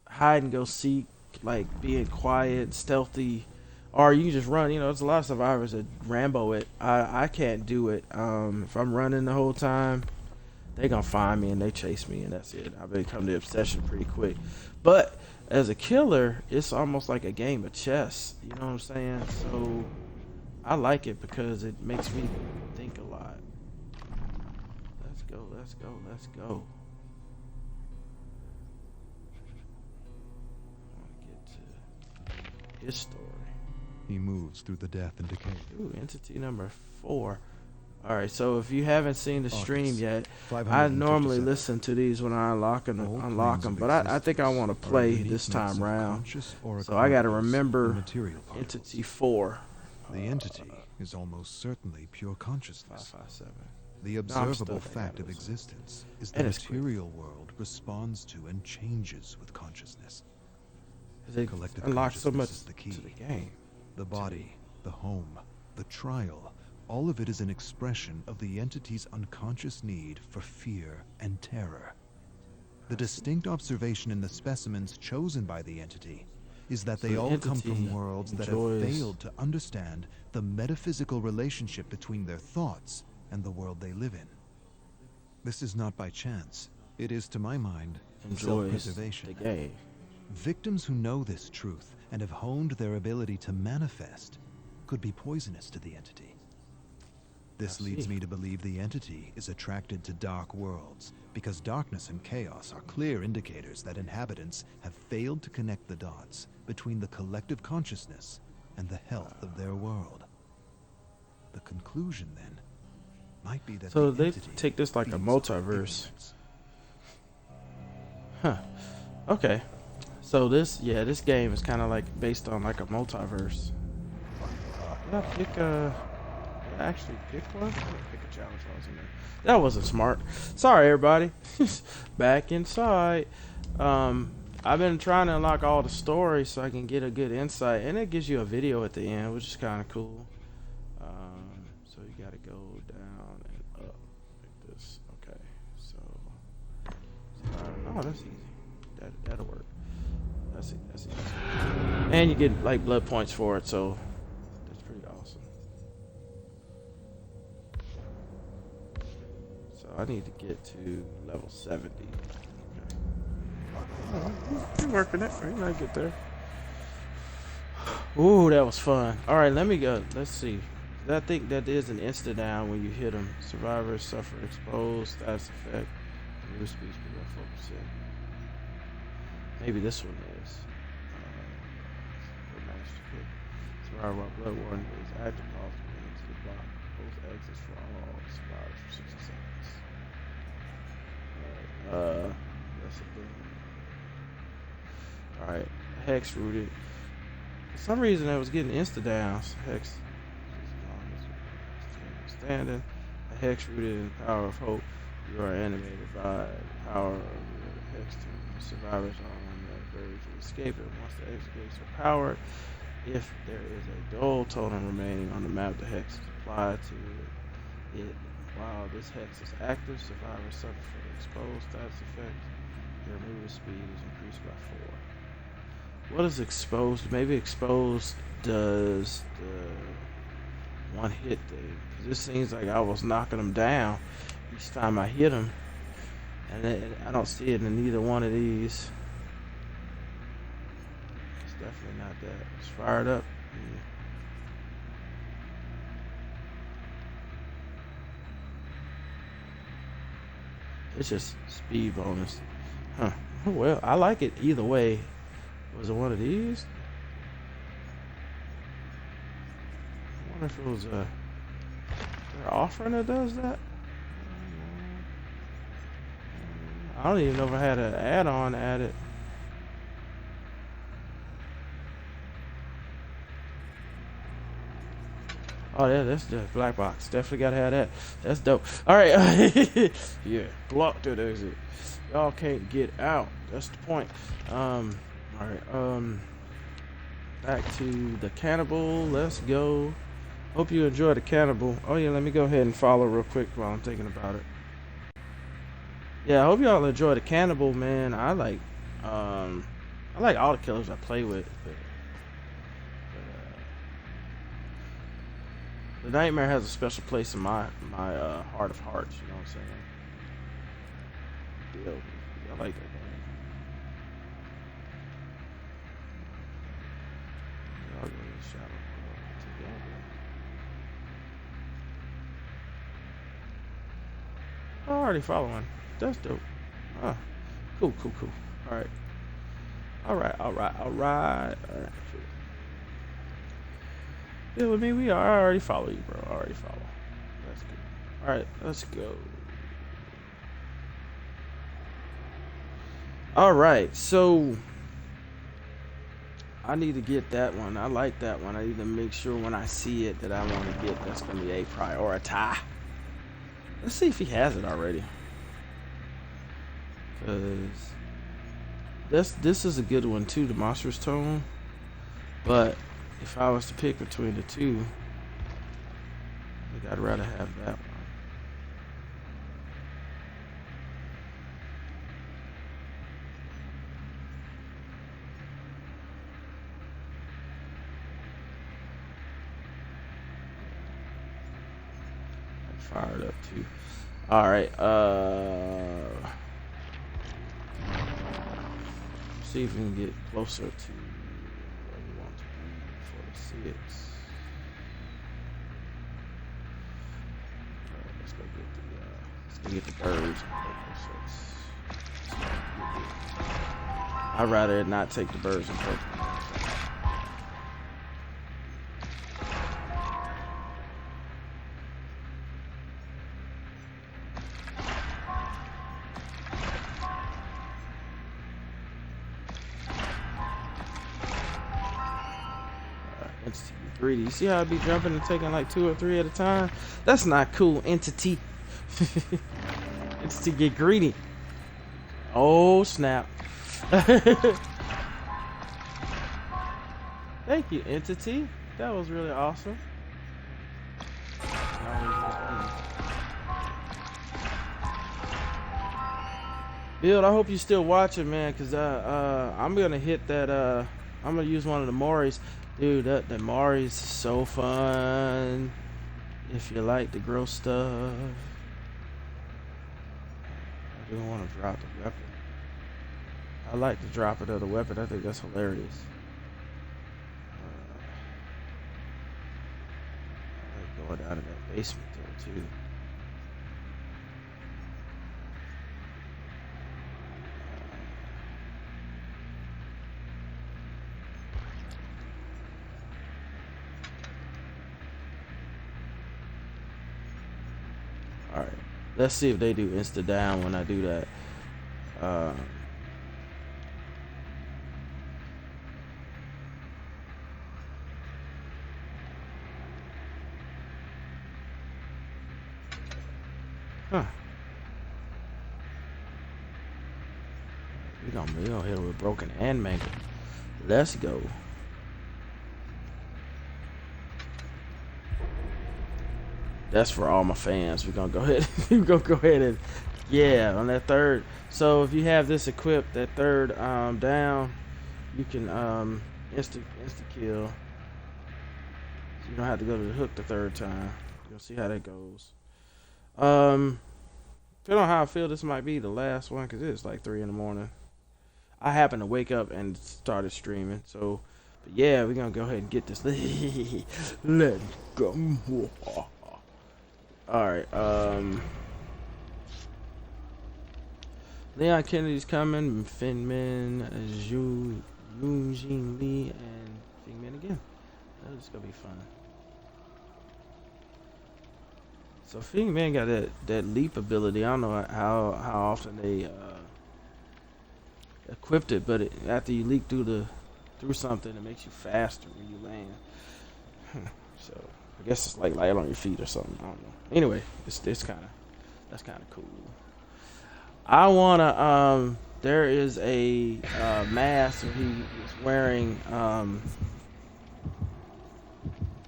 hide and go seek, like being quiet, stealthy, or you can just run. You know, there's a lot of survivors that Rambo it. I can't do it. If I'm running the whole time, they gonna find me and they chase me, and that's it. I become the obsession pretty quick. But as a killer, it's almost like a game of chess. You know what I'm saying? So I like it because it makes me think a lot. Let's go, let's go, let's go. I want to get to his story. He moves through the death and decay. Ooh, entity number 4. All right, so if you haven't seen the stream yet, I normally listen to these when I unlock them, but I think I want to play this time round. So I got to remember entity 4. The entity is almost certainly pure consciousness. 557. The observable fact of existence is the material world responds to and changes with consciousness. It unlocks so much to the game. The body, the home, the trial, all of it is an expression of the entity's unconscious need for fear and terror. The distinct observation in the specimens chosen by the entity is that they all come from worlds that have failed to understand the metaphysical relationship between their thoughts and the world they live in. This is not by chance. It is, to my mind, self-preservation. Victims who know this truth and have honed their ability to manifest could be poisonous to the entity. This leads me to believe the entity is attracted to dark worlds, because darkness and chaos are clear indicators that inhabitants have failed to connect the dots between the collective consciousness and the health of their world. The conclusion, then, might be that so they take this like a multiverse. Huh. Okay. So this game is kind of like based on like a multiverse. Did I pick actually pick one? Pick a challenge while I was in there. That wasn't smart. Sorry, everybody. Back inside. I've been trying to unlock all the stories so I can get a good insight, and it gives you a video at the end, which is kind of cool. So you got to go down and up like this. Okay, so oh, that's easy. That'll work. That's it. That's easy. And you get like blood points for it, so that's pretty awesome. So I need to get to level 70. Okay. You're working it. You might get there. Ooh, that was fun. All right, let me go. Let's see. I think that is an insta down when you hit them. Survivors suffer exposed status effect. Move speed by 4%. Maybe this one is. Survivor while blood warning is active, pause into the block. Close exits for all survivors for 60 seconds. Alright, that's a thing. Alright, Hex rooted. For some reason I was getting insta downs. Hex standing. A Hex rooted in the power of hope. You are animated by the power of the Hex team. Survivors are on the verge of escaping. Once the exit gates are powered, if there is a dull totem remaining on the map, the Hex is applied to it. While this Hex is active, survivors suffer from the exposed status effect. Their movement speed is increased by 4. What is exposed? Maybe exposed does the one hit thing. Because this seems like I was knocking them down each time I hit them. And I don't see it in either one of these. It's definitely not that. It's fired up. Yeah. It's just speed bonus. Huh. Well, I like it either way. Was it one of these? I wonder if it was a their offering that does that. I don't even know if I had an add-on added. Oh yeah, that's the black box. Definitely gotta have that. That's dope. All right, yeah, block that exit. Y'all can't get out. That's the point. All right. Back to the cannibal. Let's go. Hope you enjoy the cannibal. Oh yeah, let me go ahead and follow real quick while I'm thinking about it. Yeah, I hope y'all enjoy the cannibal, man. I like all the killers I play with. The Nightmare has a special place in my heart of hearts. You know what I'm saying? Yeah, I like that game. Y'all go to the shadow together. Oh, already following. That's dope. Cool. All right. Yeah, with me, I already follow you, bro. I already follow. That's good. All right, let's go. All right, so I need to get that one. I like that one. I need to make sure when I see it that I want to get. That's going to be a priority. Let's see if he has it already. Because this is a good one too, the Monstrous Tome. But if I was to pick between the two, I think I'd rather have that one. I fired up too. All right. See if we can get closer to where we want to be before the 6. Let's go get the birds. I'd rather not take the birds and purple. You see how I be jumping and taking like 2 or 3 at a time? That's not cool, Entity. Entity get greedy. Oh snap. Thank you, Entity. That was really awesome. Build, I hope you still watching, man, because I'm gonna hit that. I'm gonna use one of the Moris, dude. That Moris is so fun. If you like to grow stuff, I do want to drop the weapon. I like to drop it of the weapon. I think that's hilarious. I like going down in that basement there too. Alright, let's see if they do insta down when I do that. Huh. We gonna hit it with broken and mangled. Let's go. That's for all my fans. We're gonna go ahead. We're gonna go ahead and on that third. So if you have this equipped, that third down, you can insta kill. So you don't have to go to the hook the third time. You'll see how that goes. Depending on how I feel, this might be the last one because it's like 3 in the morning. I happened to wake up and started streaming. So, but yeah, we're gonna go ahead and get this. Let's go. Alright, Leon Kennedy's coming, Finman, Yoon Lee, and Fingman again. That's gonna be fun. So Fingman got that leap ability. I don't know how often they equipped it, but after you leap through something, it makes you faster when you land. So I guess it's like light on your feet or something. I don't know. Anyway, that's kind of cool. I wanna there is a mask that he is wearing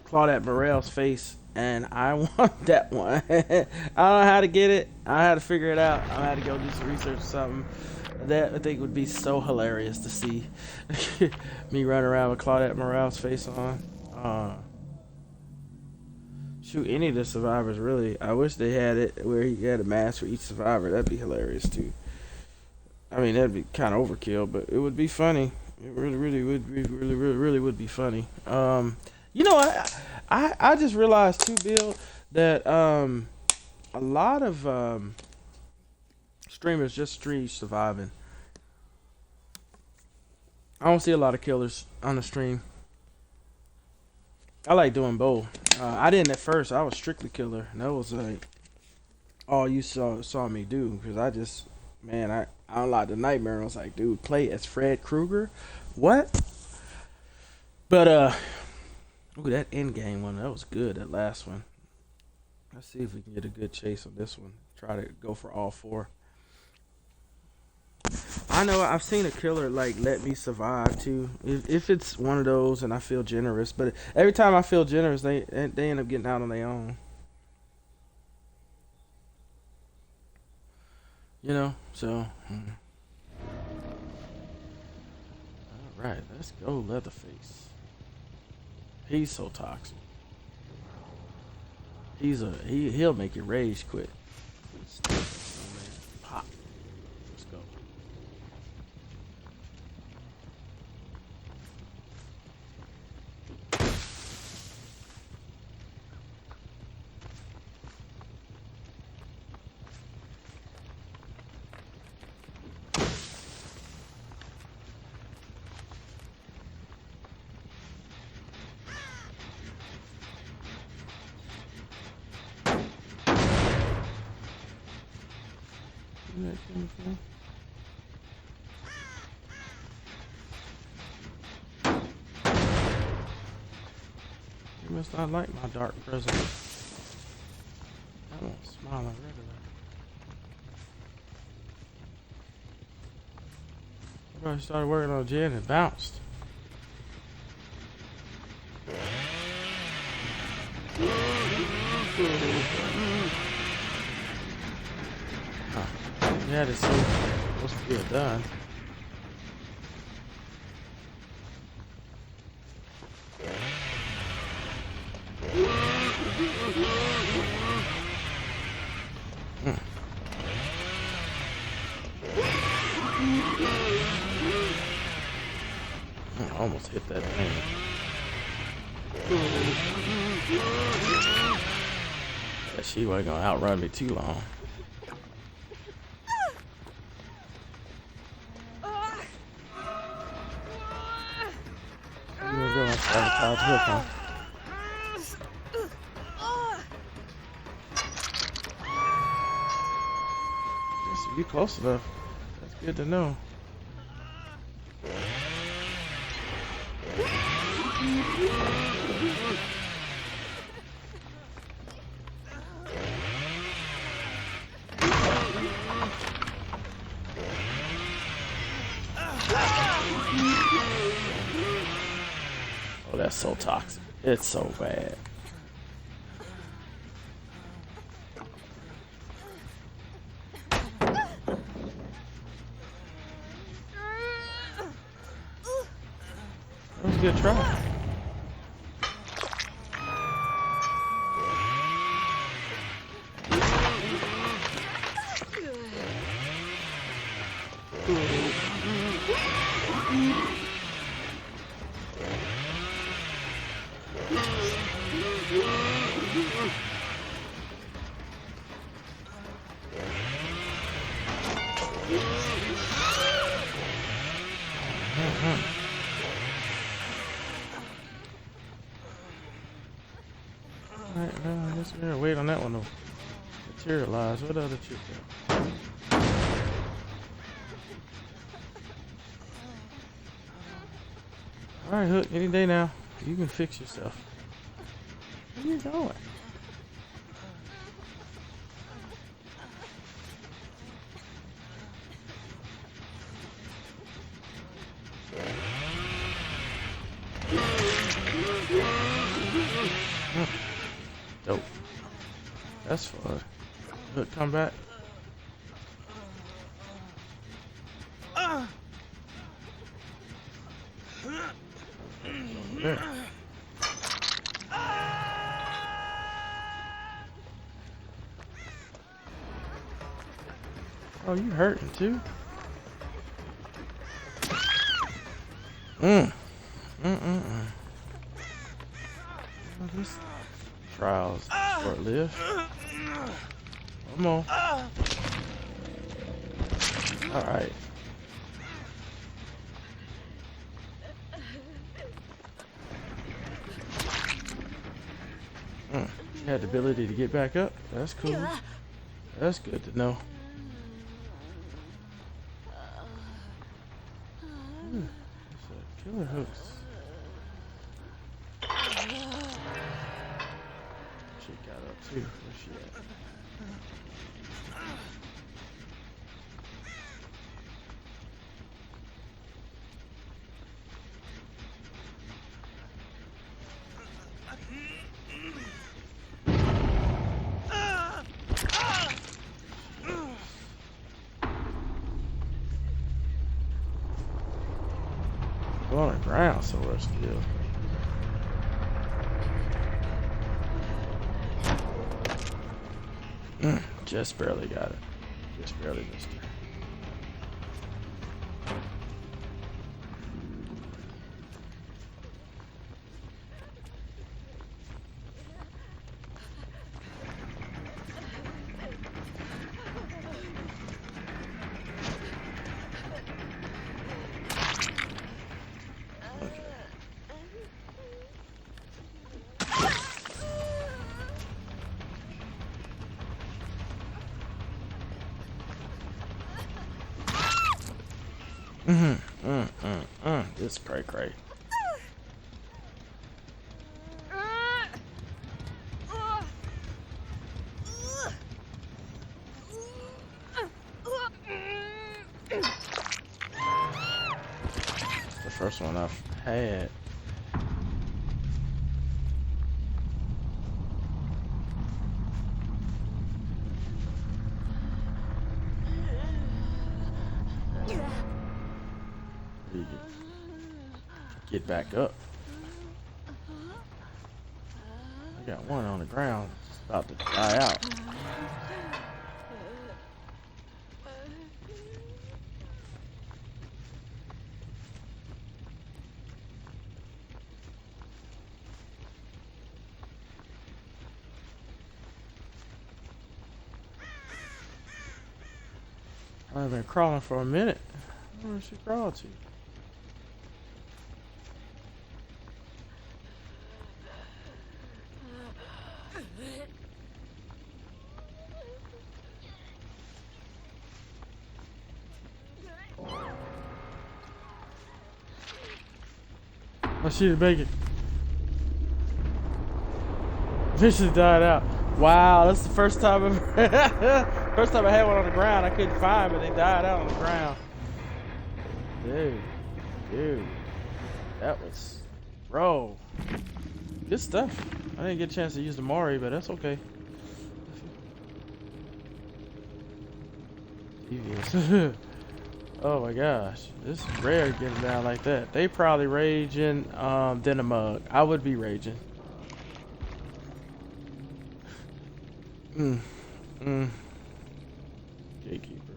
Claudette Morel's face, and I want that one. I don't know how to get it. I had to figure it out. I had to go do some research or something. That I think would be so hilarious to see me run around with Claudette Morel's face on. Shoot, any of the survivors, really. I wish they had it where he had a mask for each survivor. That'd be hilarious, too. I mean, that'd be kind of overkill, but it would be funny. It really would be funny. You know, I just realized, too, Bill, that a lot of streamers just stream surviving. I don't see a lot of killers on the stream. I like doing both. I didn't at first. I was strictly killer. And that was like all you saw me do. Because I just, man, I unlocked the nightmare. And I was like, dude, play as Fred Krueger? What? But, ooh, that end game one, that was good, that last one. Let's see if we can get a good chase on this one. Try to go for all 4. I know I've seen a killer like let me survive too. If it's one of those and I feel generous, but every time I feel generous, they end up getting out on their own. You know, so. All right, let's go, Leatherface. He's so toxic. He'll make you rage quit. Pop. Let's go. You must not like my dark presence. I won't smile like regular. I probably started working on Jen and bounced. Oh, yeah, to see. Supposed to be done. I almost hit that thing. Yeah, she wasn't gonna outrun me too long. You gonna go and sabotage her, huh? Yes, if you close enough, that's good to know. Oh, that's so toxic. It's so bad. That was a good try. Alright, well, I guess we're gonna wait on that one to materialize. What other chick got? Alright, Hook, any day now. You can fix yourself. Where you going? Dope. That's fun. Look, come back. There. Oh, you hurting too? Well, this trial's short-lived. Come on. All right. You had the ability to get back up. That's cool. That's good to know. Killer hooks. She got up too. Where's she at? On the ground somewhere still. Just barely got it. Just barely missed her. This cray. It's the first one I've had. get back up. I got one on the ground. It's about to die out. I've been crawling for a minute. Where she crawled to? Oh, she didn't make it. Fish just died out. Wow, that's the first time first time I had one on the ground. I couldn't find, but they died out on the ground. Dude, that was, bro, good stuff. I didn't get a chance to use the Mori, but that's okay. Devious. Oh my gosh, this is rare getting down like that. They probably raging than a mug. I would be raging. Gatekeeper.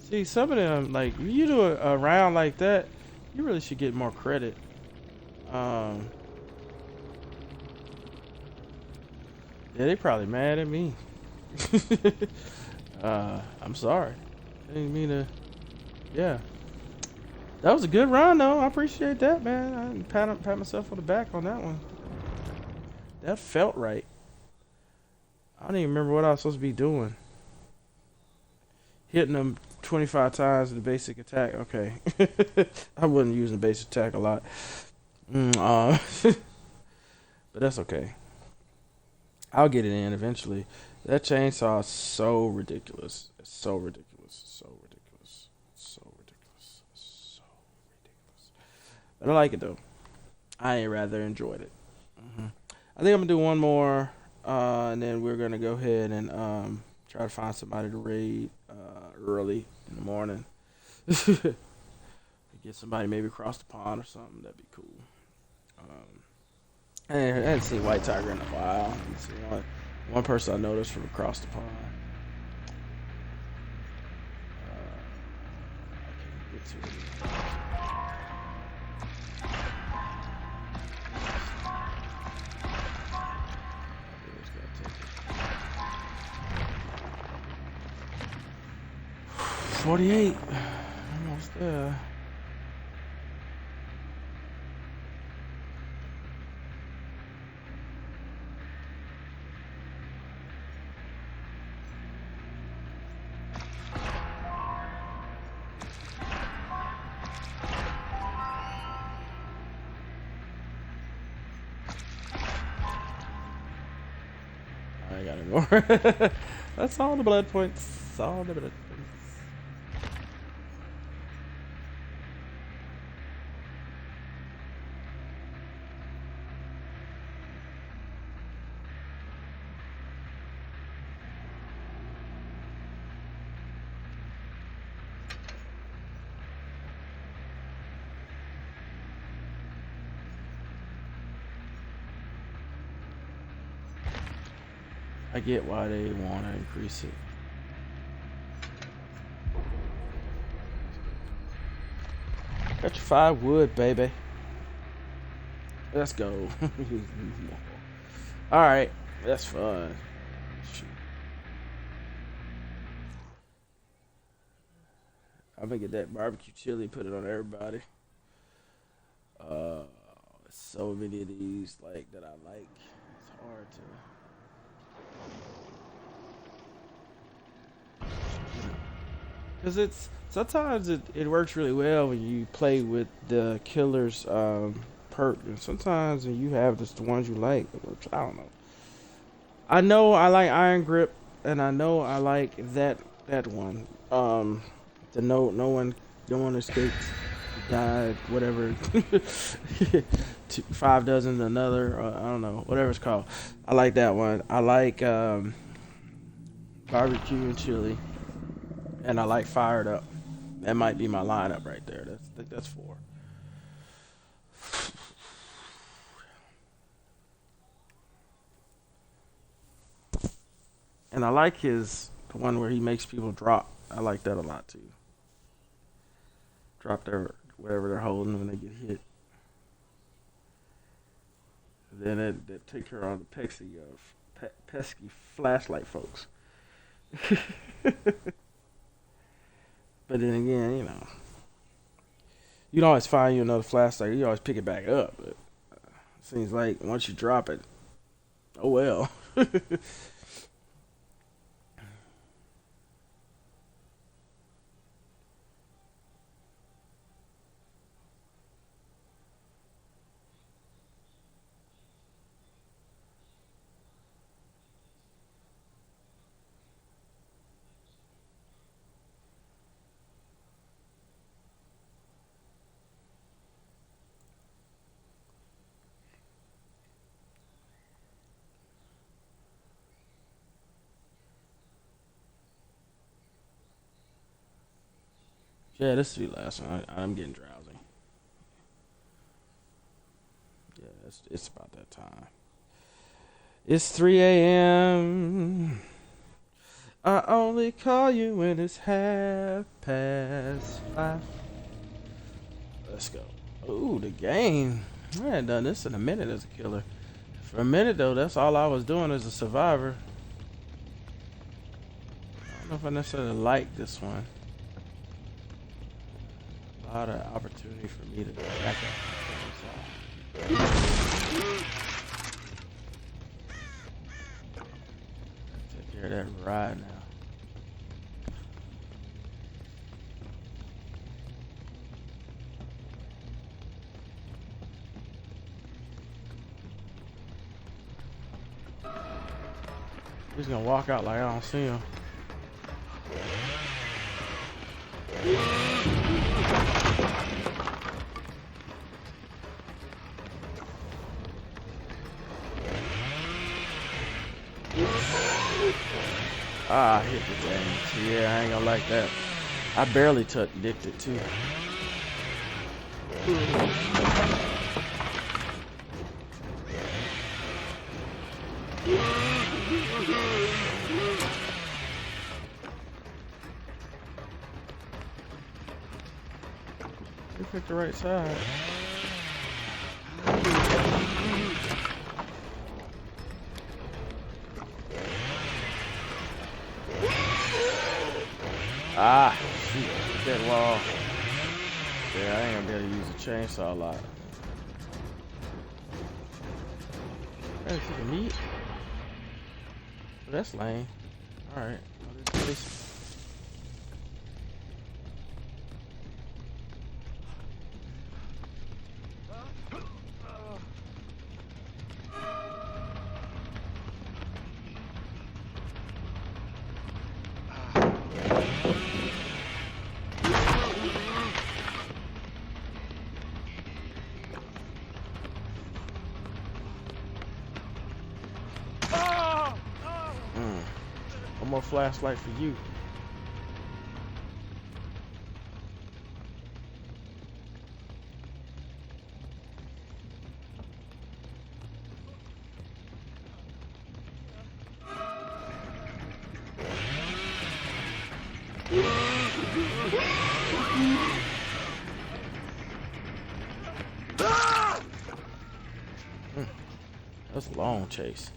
See, some of them, like, if you do a round like that, you really should get more credit. Yeah, they probably mad at me. I'm sorry. I didn't mean to. Yeah. That was a good run, though. I appreciate that, man. I didn't pat myself on the back on that one. That felt right. I don't even remember what I was supposed to be doing. Hitting them 25 times in the basic attack. Okay. I wasn't using the basic attack a lot. But that's okay. I'll get it in eventually. That chainsaw is so ridiculous. It's so ridiculous. So ridiculous. So ridiculous. So ridiculous. But I like it, though. I rather enjoyed it. I think I'm going to do one more. And then we're gonna go ahead and try to find somebody to raid early in the morning. Get somebody maybe across the pond or something. That'd be cool. I hadn't seen White Tiger in a while. Let's see, one person I noticed from across the pond. I can't get to it. $48. Almost there. I got more. That's all the blood points. All the blood points. I get why they want to increase it. Got your 5 wood, baby. Let's go. Alright, that's fun. Shoot. I'm gonna get that barbecue chili, put it on everybody. So many of these like that I like. It's hard to. Because it's sometimes it works really well when you play with the killer's perk, and sometimes when you have just the ones you like, which I don't know. I know I like Iron Grip, and I know I like that one. The no one escapes, died, whatever. 5 dozen another, I don't know, whatever it's called. I like that one. I like barbecue and chili. And I like fired up. That might be my lineup right there. I think that's 4. And I like the one where he makes people drop. I like that a lot too. Drop their whatever they're holding when they get hit. Then it take care of the pesky flashlight folks. But then again, you'd always find you another flashlight. You always pick it back up. But it seems like once you drop it, oh well. Yeah, this will be the last one. I'm getting drowsy. Yeah, it's about that time. It's 3 a.m. I only call you when it's 5:30. Let's go. Ooh, the game. I hadn't done this in a minute as a killer. For a minute, though, that's all I was doing as a survivor. I don't know if I necessarily like this one. A lot of opportunity for me to go back up. Take care of that ride now. He's gonna walk out like I don't see him. Ah, I hit the thing. Yeah, I ain't gonna like that. I barely dicked it too. You picked the right side. Ah, shoot, that wall. Yeah, I ain't gonna be able to use a chainsaw a lot. Hey, took a meat. That's lame. Alright. One more flashlight for you. That's a long chase.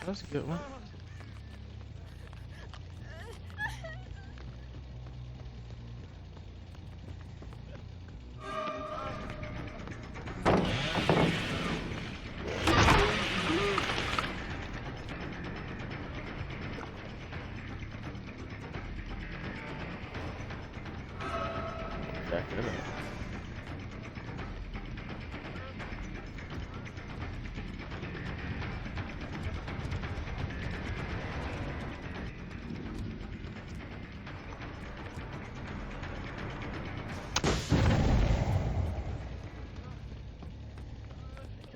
That's a good one.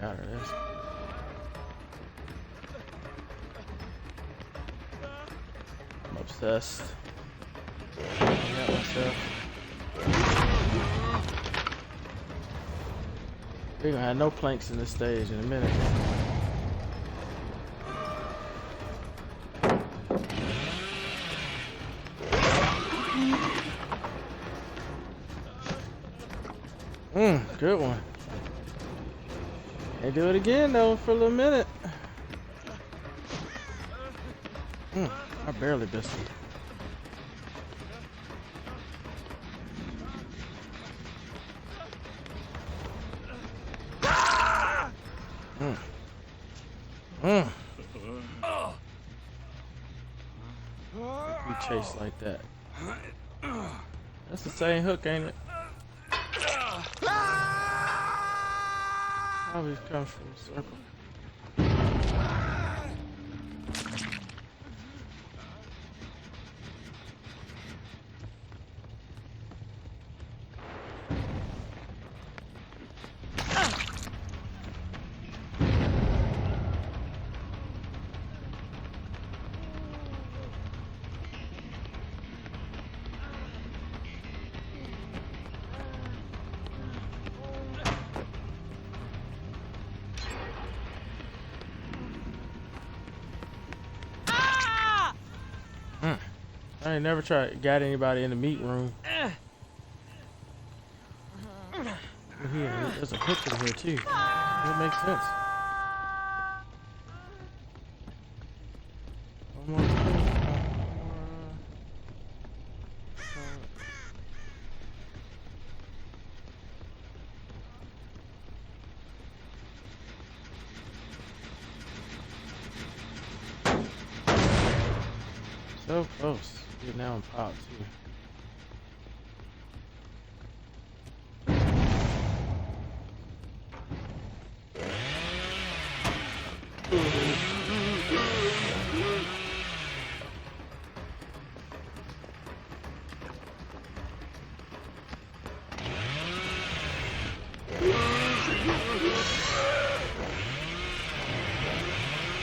Got her. That's... I'm obsessed. I got myself. We're gonna have no planks in this stage in a minute. Good one. They do it again though for a little minute. I barely missed him. We chase like that. That's the same hook, ain't it? Always comes from a circle. I ain't never got anybody in the meat room. Here, there's a hook in here too. That makes sense. One more thing. So close. Get now and pop too.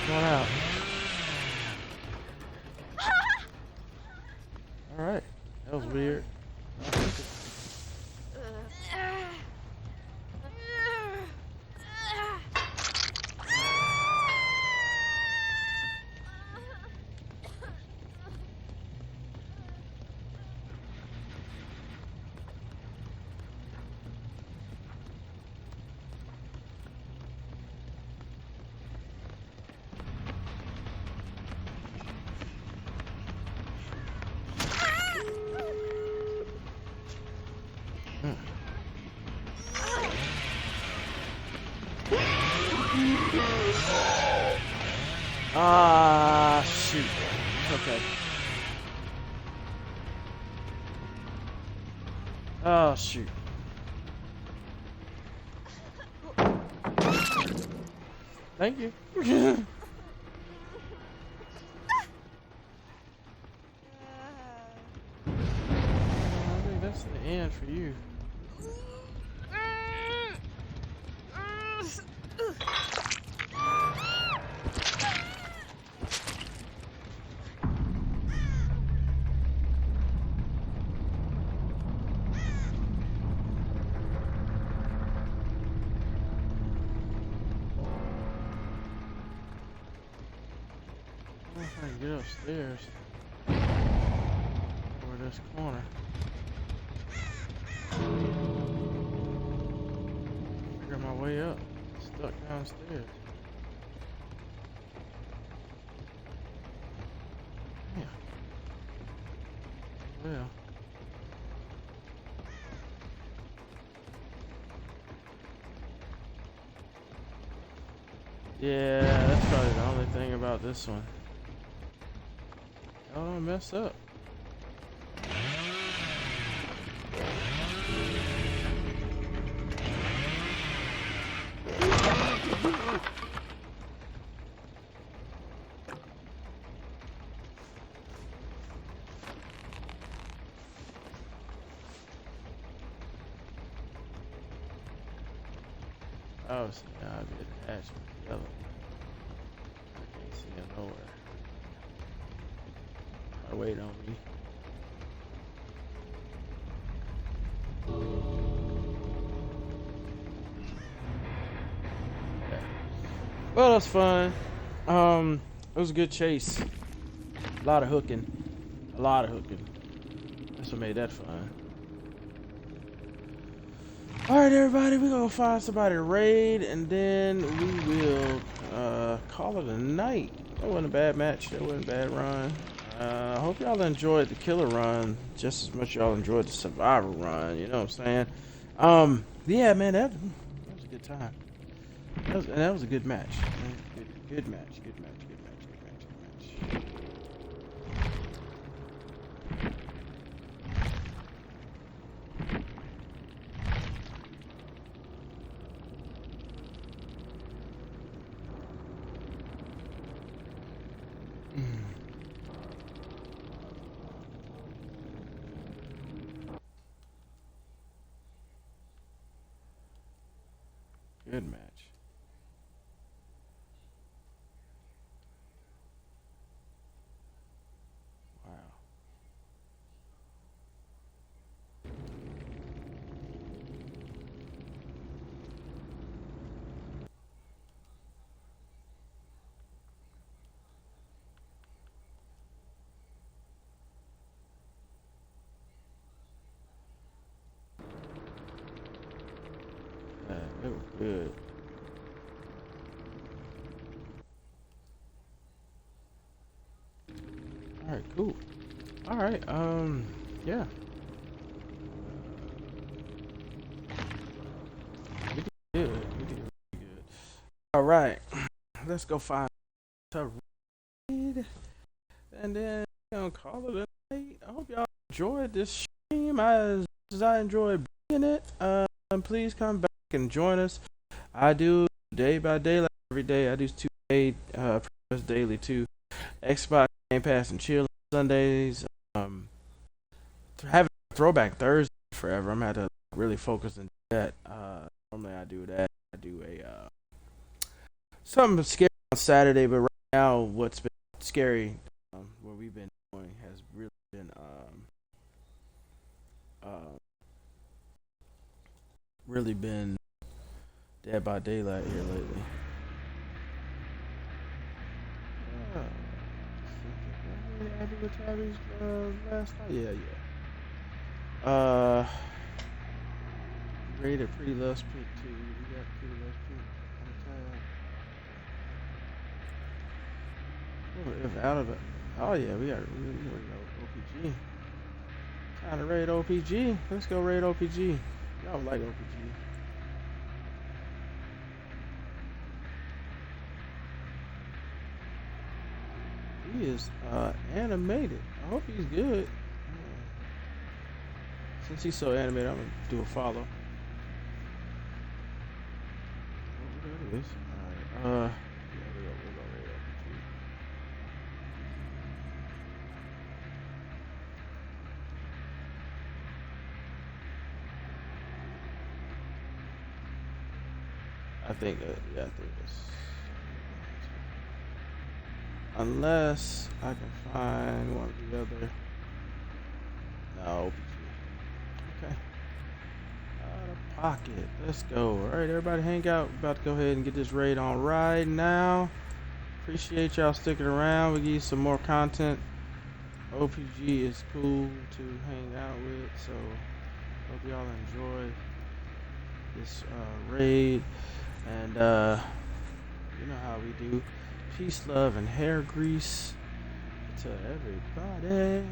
Come on out. Alright. That was weird. Ah, shoot. Okay. Oh, shoot. Thank you. I think that's the end for you. I can get upstairs over this corner. Figure my way up. Stuck downstairs. Yeah. Well. Yeah, that's probably the only thing about this one. I don't mess up. obviously now I'll be attached with yellow. I can't see him nowhere. Wait on me. Okay. Well, that's fun. It was a good chase. A lot of hooking. That's what made that fun. Alright, everybody, we're gonna find somebody to raid, and then we will call it a night. That wasn't a bad match. That wasn't a bad run. I hope y'all enjoyed the killer run just as much as y'all enjoyed the survivor run. You know what I'm saying? Yeah, man, that was a good time. That was a good match. Good match. Good match. Wow. It was good. Alright, cool. Alright, yeah. We did good. We did really good. Alright. Let's go find a raid. And then we're gonna call it a night. I hope y'all enjoyed this stream as I enjoyed bringing it. Please come back and join us. I do day by day, like every day. I do 2 days, pretty much daily too. Xbox Game Pass and chill Sundays. Having Throwback Thursday forever. I'm gonna have to really focus on that. Normally I do that. I do a something scary on Saturday, but right now what's been scary, what we've been doing has really been really been Dead by Daylight here lately. Last night? Yeah. Rated Pretty Love Speak too. We got Pretty Love Speak on the tab. If out of it. Oh yeah, we got OPG. Time to raid OPG. Let's go raid OPG. Y'all like OPG. He is animated. I hope he's good. Since he's so animated, I'm gonna do a follow. Oh, there it is. Alright, yeah, we're gonna raid OPG. I think it's unless I can find one or the other. No. Okay. Out of pocket. Let's go. Alright, everybody hang out. We're about to go ahead and get this raid on right now. Appreciate y'all sticking around. We give you some more content. OPG is cool to hang out with, so hope y'all enjoy this raid. And you know how we do. Peace, love, and hair grease to everybody.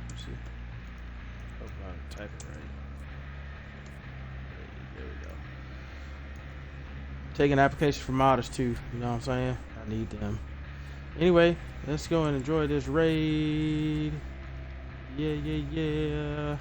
Let's see. Hope I type it right. There we go. Taking applications for modders too. You know what I'm saying? I need them. Anyway, let's go and enjoy this raid. Yeah.